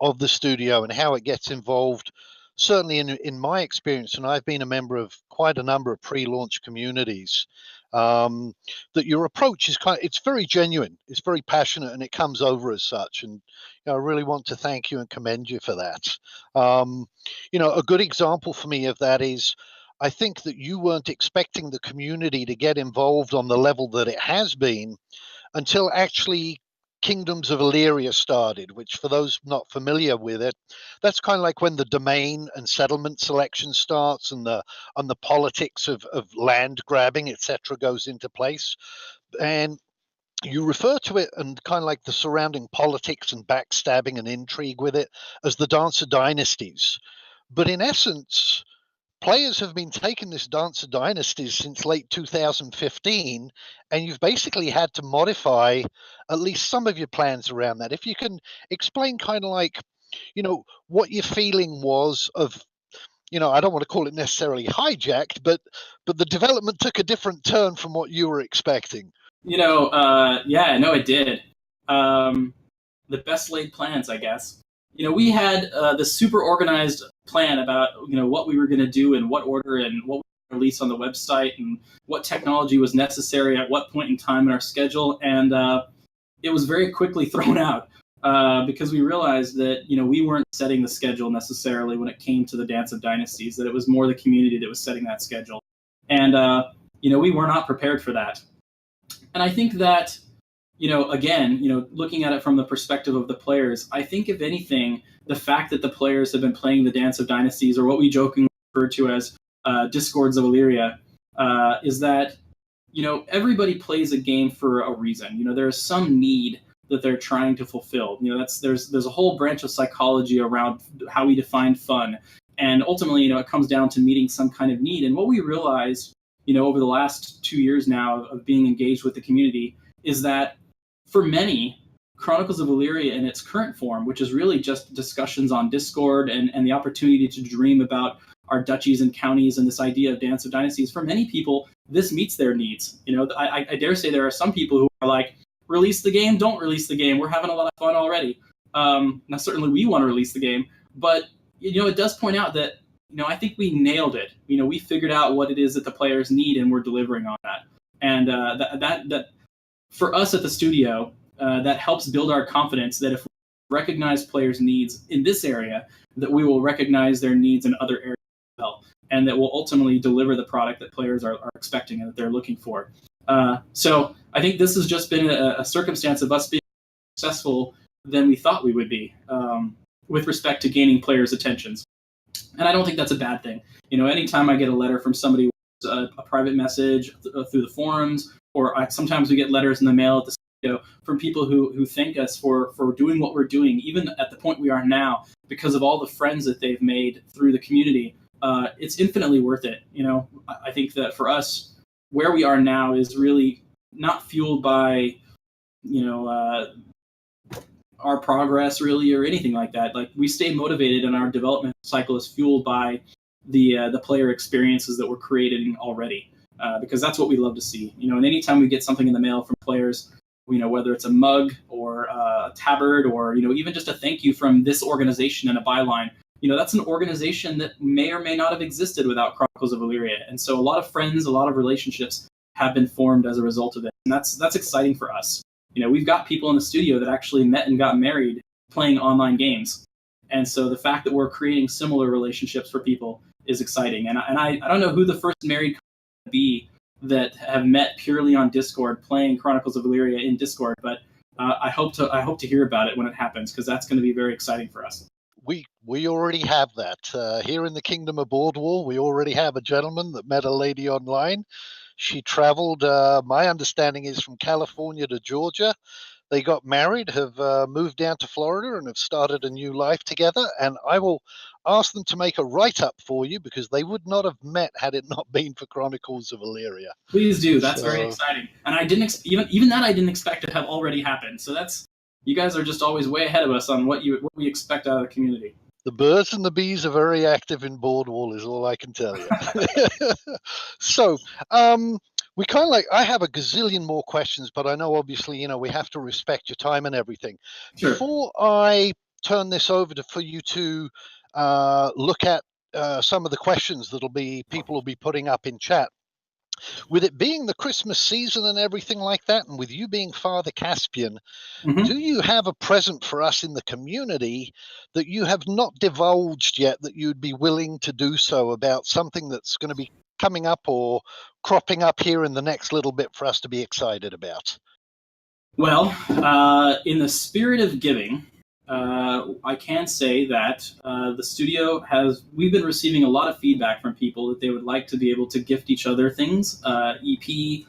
of the studio and how it gets involved. Certainly in my experience, and I've been a member of quite a number of pre-launch communities, that your approach is it's very genuine, it's very passionate, and it comes over as such. And you know, I really want to thank you and commend you for that. You know, a good example for me of that is, I think that you weren't expecting the community to get involved on the level that it has been until actually Kingdoms of Illyria started, which for those not familiar with it, that's kind of like when the domain and settlement selection starts, and the politics of land grabbing, etc., goes into place. And you refer to it, and kind of like the surrounding politics and backstabbing and intrigue with it, as the Dance of Dynasties. But in essence, players have been taking this Dance of Dynasties since late 2015, and you've basically had to modify at least some of your plans around that. If you can explain kind of like, you know, what your feeling was of, you know, I don't want to call it necessarily hijacked, but the development took a different turn from what you were expecting. You know, yeah, no, it did. The best laid plans, I guess. You know, we had this super organized plan about, you know, what we were going to do in what order and what we would release on the website and what technology was necessary at what point in time in our schedule. And it was very quickly thrown out. because we realized that we weren't setting the schedule necessarily when it came to the Dance of Dynasties. That it was more the community that was setting that schedule, and we were not prepared for that. And I think that again, looking at it from the perspective of the players, I think if anything, the fact that the players have been playing the Dance of Dynasties, or what we jokingly refer to as Discords of Illyria, is that everybody plays a game for a reason. There is some need that they're trying to fulfill. There's a whole branch of psychology around how we define fun, and ultimately, it comes down to meeting some kind of need. And what we realized, over the last 2 years now of being engaged with the community, is that for many, Chronicles of Illyria in its current form, which is really just discussions on Discord and the opportunity to dream about our duchies and counties and this idea of Dance of Dynasties, for many people, this meets their needs. I dare say there are some people who are like, release the game, don't release the game. We're having a lot of fun already. Now, certainly we want to release the game, but it does point out that I think we nailed it. We figured out what it is that the players need, and we're delivering on that. And that for us at the studio, that helps build our confidence that if we recognize players' needs in this area, that we will recognize their needs in other areas as well, and that will ultimately deliver the product that players are expecting and that they're looking for. So I think this has just been a circumstance of us being more successful than we thought we would be with respect to gaining players' attentions. And I don't think that's a bad thing. Anytime I get a letter from somebody, a private message through the forums, or sometimes we get letters in the mail at the studio from people who thank us for doing what we're doing, even at the point we are now, because of all the friends that they've made through the community. It's infinitely worth it. I think that for us, where we are now is really not fueled by, our progress really or anything like that. Like, we stay motivated, and our development cycle is fueled by the player experiences that we're creating already. Because that's what we love to see. And anytime we get something in the mail from players, whether it's a mug or a tabard, or even just a thank you from this organization and a byline, that's an organization that may or may not have existed without Chronicles of Illyria. And so a lot of friends, a lot of relationships have been formed as a result of it. And that's exciting for us. We've got people in the studio that actually met and got married playing online games. And so the fact that we're creating similar relationships for people is exciting. And I don't know who the first married be that have met purely on Discord playing Chronicles of Illyria in Discord, but I hope to hear about it when it happens, because that's going to be very exciting for us. We already have that here in the Kingdom of Boardwall. We already have a gentleman that met a lady online. She traveled, my understanding is, from California to Georgia. They got married, have moved down to Florida, and have started a new life together. And I will ask them to make a write-up for you, because they would not have met had it not been for Chronicles of Illyria. Please do. That's very exciting. And I didn't even that I didn't expect to have already happened. So you guys are just always way ahead of us on what we expect out of the community. The birds and the bees are very active in Boardwall, is all I can tell you. So, we kind of I have a gazillion more questions, but I know obviously, we have to respect your time and everything. Sure. Before I turn this over for you to look at some of the questions people will be putting up in chat. With it being the Christmas season and everything like that, and with you being Father Caspian, do you have a present for us in the community that you have not divulged yet that you'd be willing to do so about something that's going to be coming up or cropping up here in the next little bit for us to be excited about? Well, in the spirit of giving, I can say that the studio we've been receiving a lot of feedback from people that they would like to be able to gift each other things, EP, the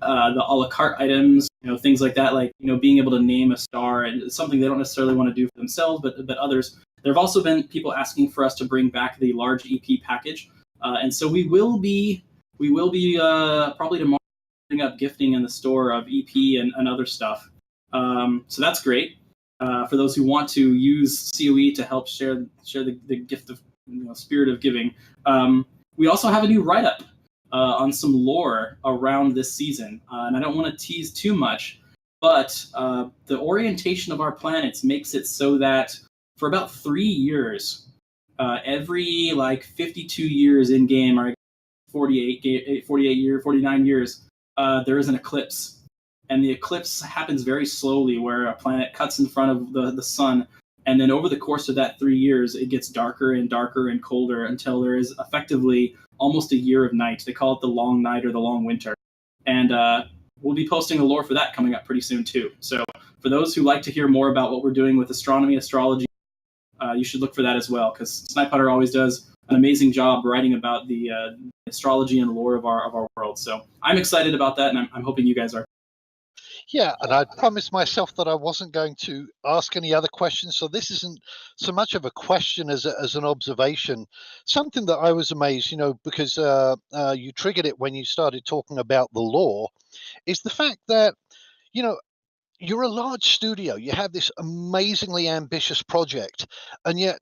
a la carte items, things like that, like, being able to name a star, and it's something they don't necessarily want to do for themselves, but others. There have also been people asking for us to bring back the large EP package, and so we will be probably tomorrow putting up gifting in the store of EP and other stuff. So that's great. For those who want to use COE to help share the gift of spirit of giving. We also have a new write-up on some lore around this season, and I don't want to tease too much, but the orientation of our planets makes it so that for about 3 years, every 52 years in game, or 49 years, there is an eclipse. and the eclipse happens very slowly, where a planet cuts in front of the sun, and then over the course of that 3 years, it gets darker and darker and colder until there is effectively almost a year of night. They call it the long night or the long winter, and we'll be posting a lore for that coming up pretty soon too. So for those who like to hear more about what we're doing with astronomy, astrology, you should look for that as well, because Snipehutter always does an amazing job writing about the astrology and lore of our world. So I'm excited about that, and I'm hoping you guys are. Yeah, and I promised myself that I wasn't going to ask any other questions, so this isn't so much of a question as an observation. Something that I was amazed, because you triggered it when you started talking about the lore, is the fact that, you know, you're a large studio, you have this amazingly ambitious project, and yet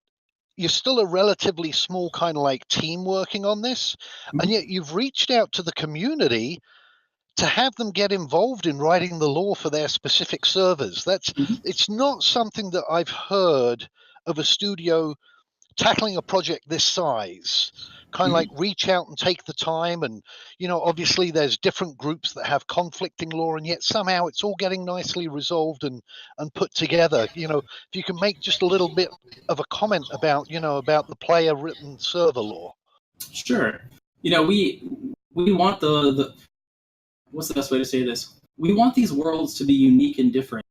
you're still a relatively small kind of like team working on this, and yet you've reached out to the community to have them get involved in writing the lore for their specific servers. It's not something that I've heard of a studio tackling a project this size, kind of like reach out and take the time. And obviously there's different groups that have conflicting lore, and yet somehow it's all getting nicely resolved and put together. If you can make just a little bit of a comment about about the player written server lore. Sure. We want the what's the best way to say this? We want these worlds to be unique and different.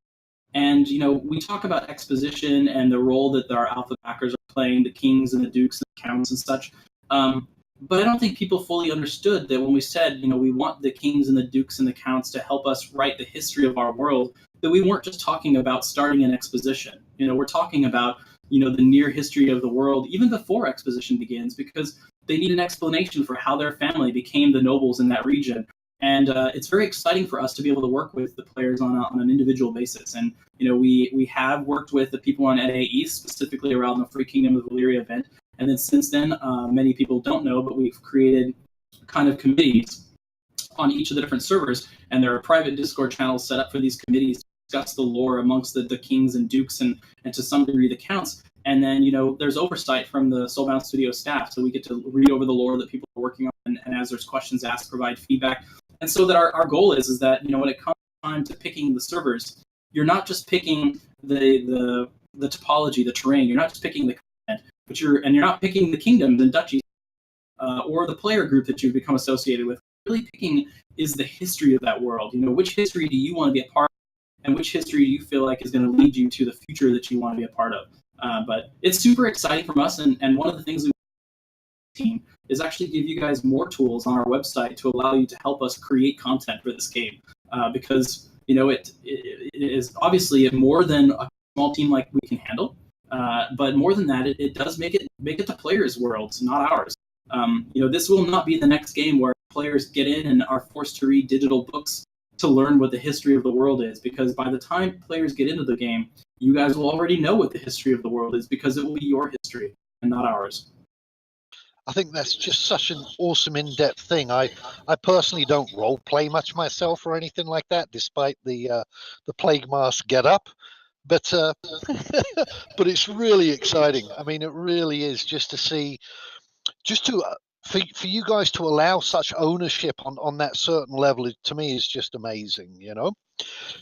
And, we talk about exposition and the role that our alpha backers are playing, the kings and the dukes and the counts and such. But I don't think people fully understood that when we said, we want the kings and the dukes and the counts to help us write the history of our world, that we weren't just talking about starting an exposition. We're talking about, the near history of the world, even before exposition begins, because they need an explanation for how their family became the nobles in that region. And it's very exciting for us to be able to work with the players on an individual basis. And we have worked with the people on NA East, specifically around the Free Kingdom of Valyria event. And then since then, many people don't know, but we've created kind of committees on each of the different servers, and there are private Discord channels set up for these committees to discuss the lore amongst the kings and dukes and to some degree the counts. And then, there's oversight from the Soulbound Studio staff, so we get to read over the lore that people are working on, and as there's questions asked, provide feedback. And so that our goal is that, when it comes time to picking the servers, you're not just picking the topology, the terrain, you're not just picking the content, but you're not picking the kingdoms and duchies or the player group that you've become associated with. Really picking is the history of that world. Which history do you want to be a part of, and which history do you feel like is going to lead you to the future that you want to be a part of. But it's super exciting from us, and one of the things we team is actually give you guys more tools on our website to allow you to help us create content for this game, because it is obviously more than a small team like we can handle, but more than that, it does make it the players' worlds, not ours. This will not be the next game where players get in and are forced to read digital books to learn what the history of the world is, because by the time players get into the game, you guys will already know what the history of the world is, because it will be your history and not ours. I think that's just such an awesome in-depth thing. I personally don't role play much myself or anything like that, despite the Plague Mask get up. But but it's really exciting. I mean, it really is, just to see, for you guys to allow such ownership on that certain level, to me is just amazing.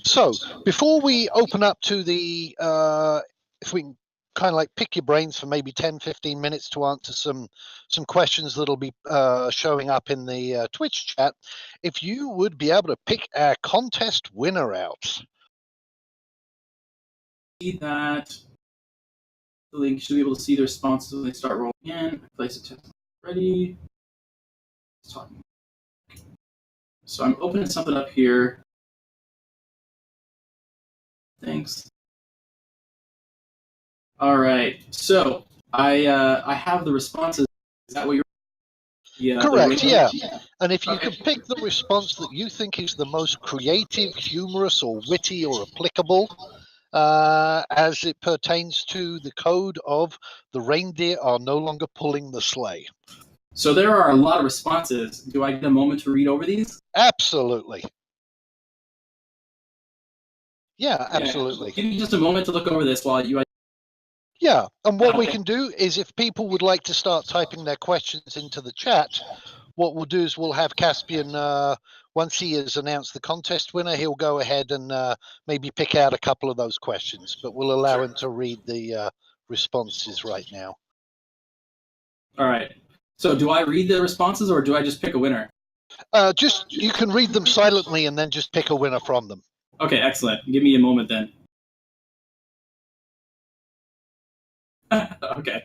So before we open up to the if we can kind of like pick your brains for maybe 10-15 minutes to answer some questions that'll be showing up in the Twitch chat, if you would be able to pick our contest winner out. See that the link should be able to see the responses when they start rolling in. Place a test ready. So I'm opening something up here. Thanks. All right. So I have the responses. Is that what you're? Yeah. Correct. Yeah. And if you can pick the response that you think is the most creative, humorous, or witty, or applicable, as it pertains to the code of the reindeer are no longer pulling the sleigh. So there are a lot of responses. Do I get a moment to read over these? Absolutely. Yeah, absolutely. Give me just a moment to look over this while you. Yeah, and what we can do is, if people would like to start typing their questions into the chat, what we'll do is we'll have Caspian once he has announced the contest winner, he'll go ahead and maybe pick out a couple of those questions, but we'll allow him to read the responses right now. All right. So do I read the responses or do I just pick a winner? You can read them silently and then just pick a winner from them. Okay, excellent. Give me a moment then. Okay.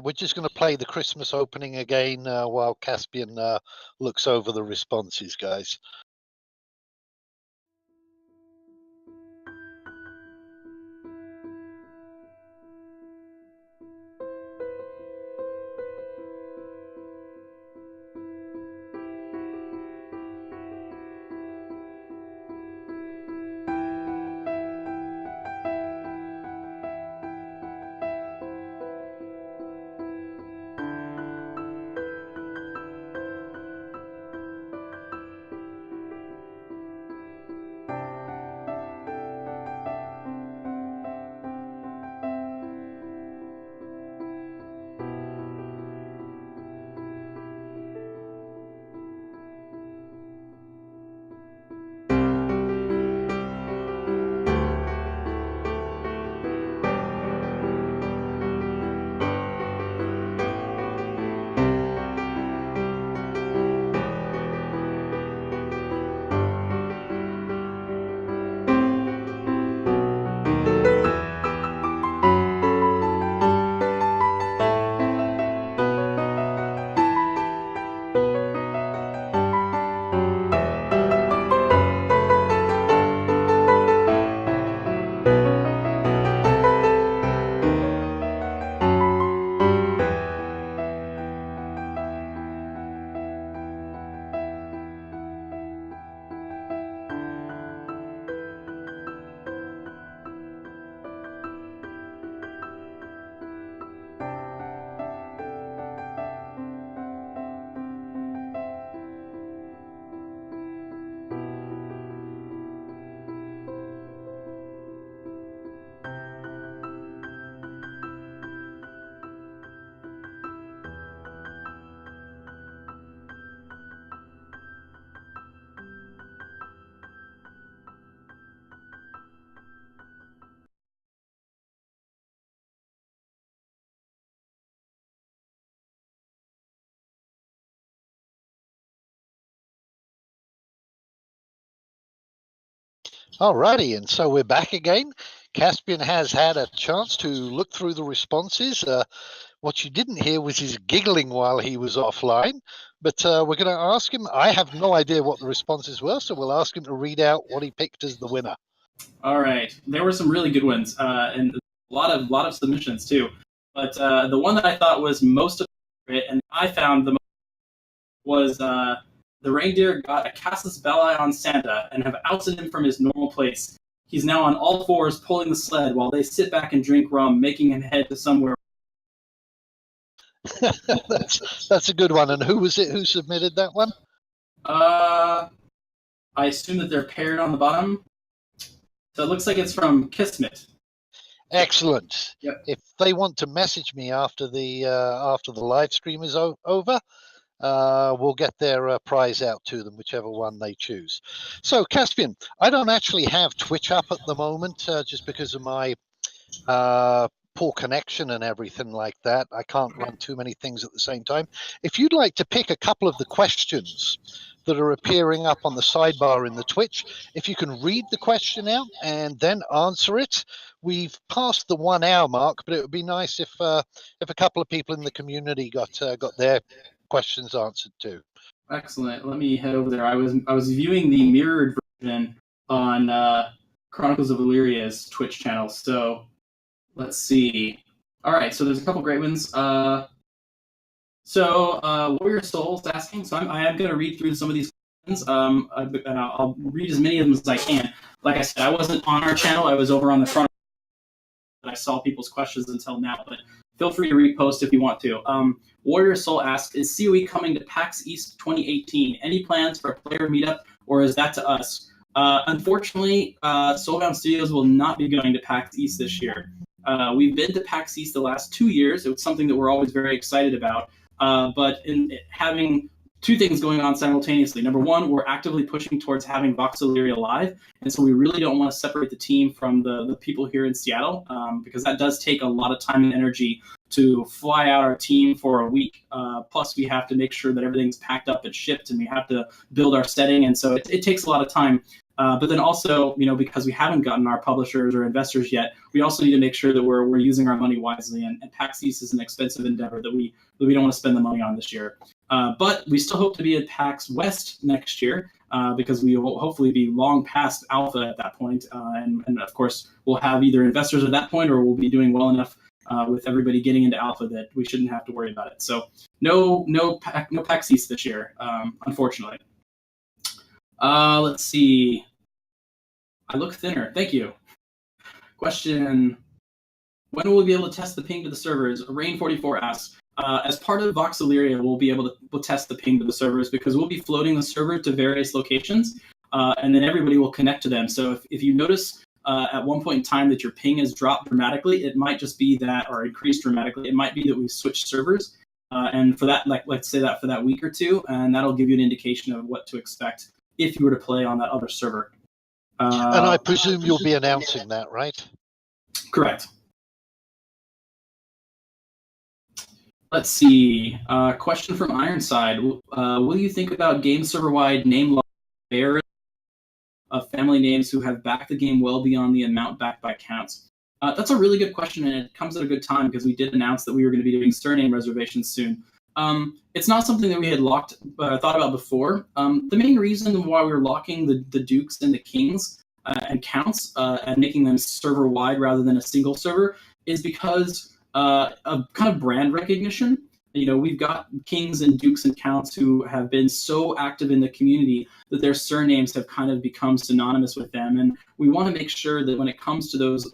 We're just going to play the Christmas opening again while Caspian looks over the responses, guys. Alrighty, and so we're back again. Caspian has had a chance to look through the responses. What you didn't hear was his giggling while he was offline, but we're going to ask him. I have no idea what the responses were, so we'll ask him to read out what he picked as the winner. All right. There were some really good ones, and a lot of submissions too. But the one that I thought was most appropriate, and I found the most, was the reindeer got a casus belli on Santa and have ousted him from his normal place. He's now on all fours pulling the sled while they sit back and drink rum, making him head to somewhere. That's a good one. And who was it who submitted that one? I assume that they're paired on the bottom. So it looks like it's from Kismet. Excellent. Yep. If they want to message me after the live stream is over, we'll get their prize out to them, whichever one they choose. So, Caspian, I don't actually have Twitch up at the moment just because of my poor connection and everything like that. I can't run too many things at the same time. If you'd like to pick a couple of the questions that are appearing up on the sidebar in the Twitch, if you can read the question out and then answer it. We've passed the 1 hour mark, but it would be nice if a couple of people in the community got their questions answered too. Excellent. Let me head over there. I was viewing the mirrored version on Chronicles of Illyria's Twitch channel. So let's see. All right. So there's a couple great ones. Warrior Soul's asking. So I am going to read through some of these questions. And I'll read as many of them as I can. Like I said, I wasn't on our channel. I was over on the Chronicles. I saw people's questions until now, but feel free to repost if you want to. Warrior Soul asks, is COE coming to PAX East 2018? Any plans for a player meetup, or is that to us? Unfortunately, Soulbound Studios will not be going to PAX East this year. We've been to PAX East the last 2 years. It was something that we're always very excited about. But in having two things going on simultaneously. Number one, we're actively pushing towards having Vox Illyria live, and so we really don't want to separate the team from the people here in Seattle, because that does take a lot of time and energy to fly out our team for a week. Plus, we have to make sure that everything's packed up and shipped, and we have to build our setting, and so it takes a lot of time. But then also, because we haven't gotten our publishers or investors yet, we also need to make sure that we're using our money wisely. And PAX East is an expensive endeavor that we don't want to spend the money on this year. But we still hope to be at PAX West next year, because we will hopefully be long past alpha at that point. And of course, we'll have either investors at that point, or we'll be doing well enough with everybody getting into alpha that we shouldn't have to worry about it. So no PAX East this year, unfortunately. Let's see. I look thinner. Thank you. Question: when will we be able to test the ping to the servers? Rain44 asks. As part of Vox Illyria, we'll test the ping to the servers, because we'll be floating the server to various locations, and then everybody will connect to them. So if you notice at one point in time that your ping has dropped dramatically, it might just be that, or increased dramatically. It might be that we've switched servers, and for that, let's say that for that week or two, and that'll give you an indication of what to expect if you were to play on that other server. And I presume you'll be announcing that, right? Correct. Let's see. Question from Ironside. Will you think about game server-wide name law of family names who have backed the game well beyond the amount backed by counts? That's a really good question, and it comes at a good time, because we did announce that we were going to be doing surname reservations soon. It's not something that we had thought about before. The main reason why we were locking the dukes and the kings and counts and making them server-wide rather than a single server is because of kind of brand recognition. We've got kings and dukes and counts who have been so active in the community that their surnames have kind of become synonymous with them, and we want to make sure that when it comes to those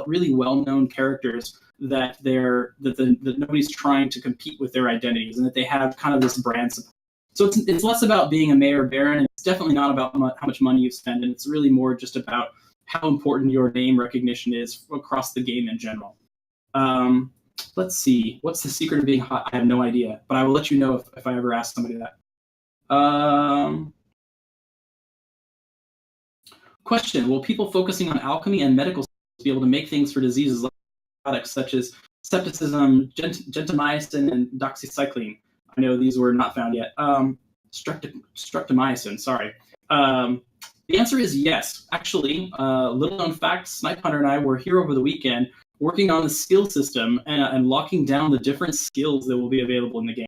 really well-known characters, that nobody's trying to compete with their identities, and that they have kind of this brand support. So it's less about being a mayor baron, and it's definitely not about how much money you spend, and it's really more just about how important your name recognition is across the game in general. Let's see. What's the secret of being hot? I have no idea, but I will let you know if I ever ask somebody that. Question: will people focusing on alchemy and medical be able to make things for diseases like products such as septicism, gentamicin, and doxycycline? I know these were not found yet. Streptomycin, sorry. The answer is yes. Actually, little known fact, Snipe Hunter and I were here over the weekend working on the skill system and locking down the different skills that will be available in the game.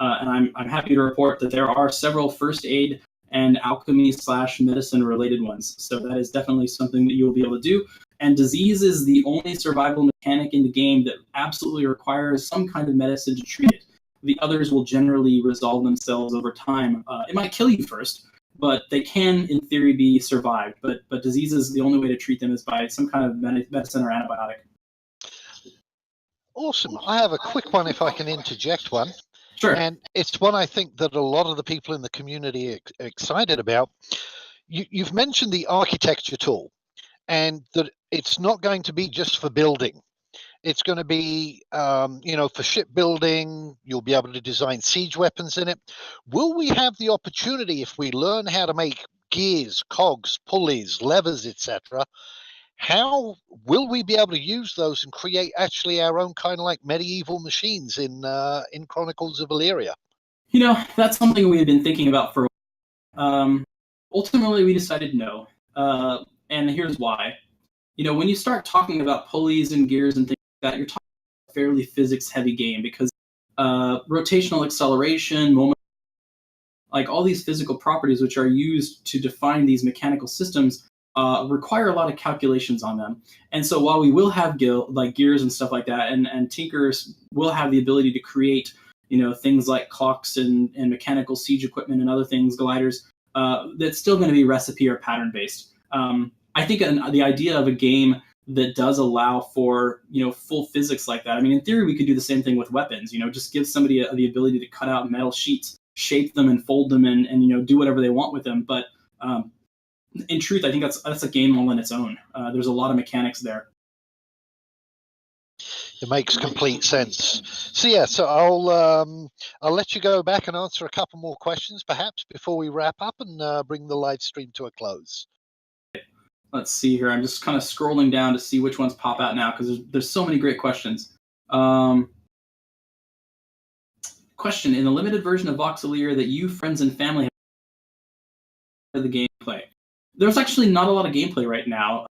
And I'm happy to report that there are several first aid and alchemy/medicine related ones. So that is definitely something that you will be able to do. And disease is the only survival mechanic in the game that absolutely requires some kind of medicine to treat it. The others will generally resolve themselves over time. It might kill you first, but they can, in theory, be survived. But diseases, the only way to treat them is by some kind of medicine or antibiotic. Awesome. I have a quick one if I can interject one. Sure. And it's one I think that a lot of the people in the community are excited about. You've mentioned the architecture tool, and that it's not going to be just for building. It's going to be, for shipbuilding. You'll be able to design siege weapons in it. Will we have the opportunity, if we learn how to make gears, cogs, pulleys, levers, etc., how will we be able to use those and create actually our own kind of like medieval machines in Chronicles of Illyria? That's something we had been thinking about for a while. Ultimately, we decided no. And here's why. When you start talking about pulleys and gears and things like that, you're talking about a fairly physics-heavy game, because rotational acceleration, moment, like all these physical properties which are used to define these mechanical systems require a lot of calculations on them. And so while we will have gears and stuff like that, and tinkers will have the ability to create, things like clocks and mechanical siege equipment and other things, gliders, that's still going to be recipe or pattern based. I think the idea of a game that does allow for, full physics like that. I mean, in theory, we could do the same thing with weapons, just give somebody the ability to cut out metal sheets, shape them and fold them and do whatever they want with them. But in truth, I think that's a game all on its own. There's a lot of mechanics there. It makes complete sense. So yeah, so I'll let you go back and answer a couple more questions, perhaps, before we wrap up and bring the live stream to a close. Let's see here. I'm just kind of scrolling down to see which ones pop out now because there's so many great questions. Question: in the limited version of Voxelia that you, friends, and family have the gameplay. There's actually not a lot of gameplay right now.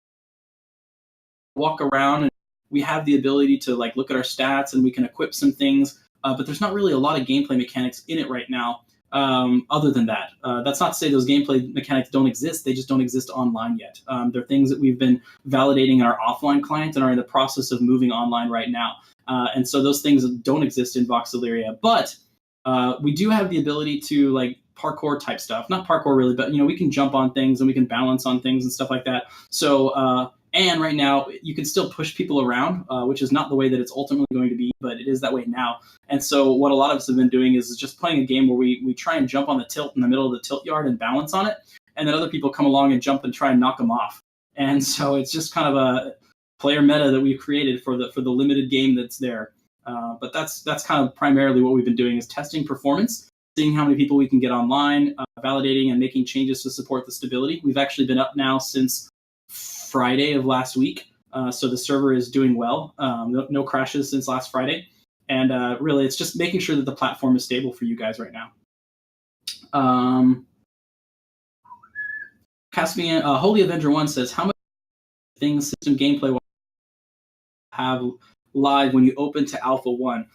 Walk around and we have the ability to like look at our stats and we can equip some things, but there's not really a lot of gameplay mechanics in it right now. Other than that, that's not to say those gameplay mechanics don't exist. They just don't exist online yet. They're things that we've been validating in our offline client and are in the process of moving online right now. And so those things don't exist in Voxelia, but we do have the ability to like parkour type stuff. Not parkour really, but we can jump on things and we can balance on things and stuff like that. So and right now, you can still push people around, which is not the way that it's ultimately going to be, but it is that way now. And so what a lot of us have been doing is just playing a game where we try and jump on the tilt in the middle of the tilt yard and balance on it, and then other people come along and jump and try and knock them off. And so it's just kind of a player meta that we've created for the limited game that's there. But that's kind of primarily what we've been doing is testing performance, seeing how many people we can get online, validating and making changes to support the stability. We've actually been up now since Friday of last week, so the server is doing well. No crashes since last Friday, and really it's just making sure that the platform is stable for you guys right now. Caspian Holy Avenger 1 says, how much things system gameplay will have live when you open to Alpha 1?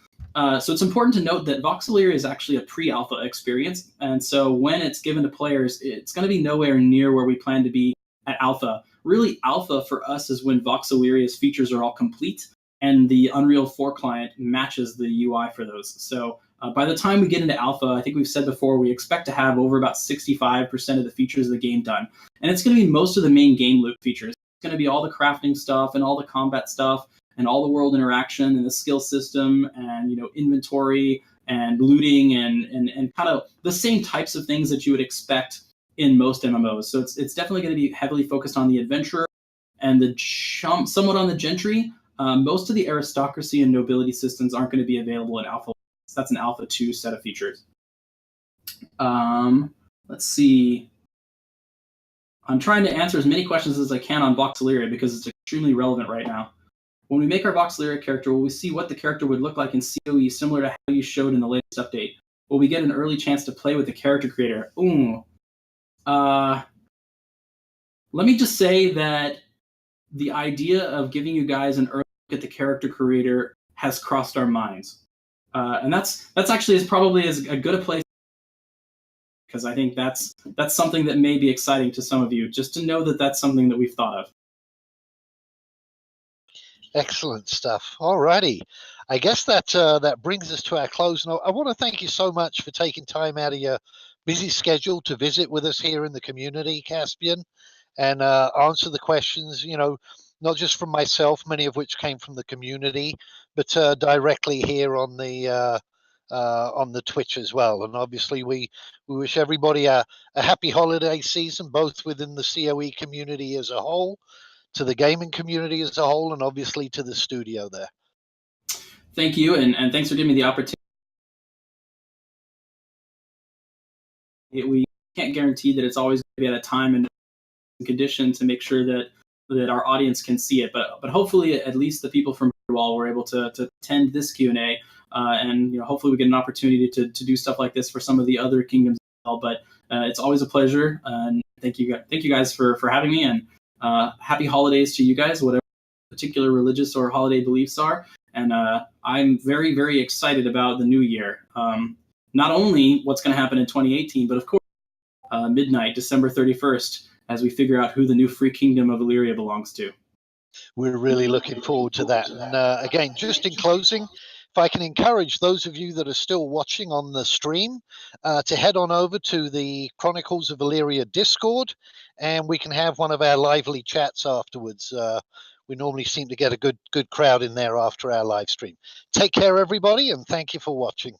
So it's important to note that Voxelia is actually a pre-alpha experience, and so when it's given to players, it's going to be nowhere near where we plan to be at alpha. Really, alpha for us is when Voxeliria's features are all complete and the Unreal 4 client matches the UI for those. So by the time we get into alpha, I think we've said before, we expect to have over about 65% of the features of the game done. And it's going to be most of the main game loop features. It's going to be all the crafting stuff and all the combat stuff and all the world interaction and the skill system and inventory and looting and kind of the same types of things that you would expect in most MMOs. So it's definitely going to be heavily focused on the adventurer and somewhat on the gentry. Most of the aristocracy and nobility systems aren't going to be available in Alpha. So that's an Alpha 2 set of features. Let's see. I'm trying to answer as many questions as I can on Voxelia because it's extremely relevant right now. When we make our Voxelia character, will we see what the character would look like in COE, similar to how you showed in the latest update? Will we get an early chance to play with the character creator? Let me just say that the idea of giving you guys an early look at the character creator has crossed our minds, and that's actually probably as good a place, because I think that's something that may be exciting to some of you, just to know that that's something that we've thought of. Excellent stuff. All righty. I guess that brings us to our close. And I want to thank you so much for taking time out of your busy schedule to visit with us here in the community, Caspian, and answer the questions, not just from myself, many of which came from the community, but directly here on the Twitch as well. And obviously we wish everybody a happy holiday season, both within the COE community as a whole, to the gaming community as a whole, and obviously to the studio there. Thank you, and thanks for giving me the opportunity. We can't guarantee that it's always going to be at a time and condition to make sure that our audience can see it, but hopefully at least the people from Wall were able to attend this Q&A, and hopefully we get an opportunity to do stuff like this for some of the other kingdoms as well. But it's always a pleasure, and thank you guys for having me, and happy holidays to you guys, whatever particular religious or holiday beliefs are. And I'm very, very excited about the new year. Not only what's going to happen in 2018, but of course, midnight, December 31st, as we figure out who the new free kingdom of Illyria belongs to. We're really looking forward to that. And again, just in closing, if I can encourage those of you that are still watching on the stream to head on over to the Chronicles of Illyria Discord, and we can have one of our lively chats afterwards. We normally seem to get a good crowd in there after our live stream. Take care, everybody, and thank you for watching.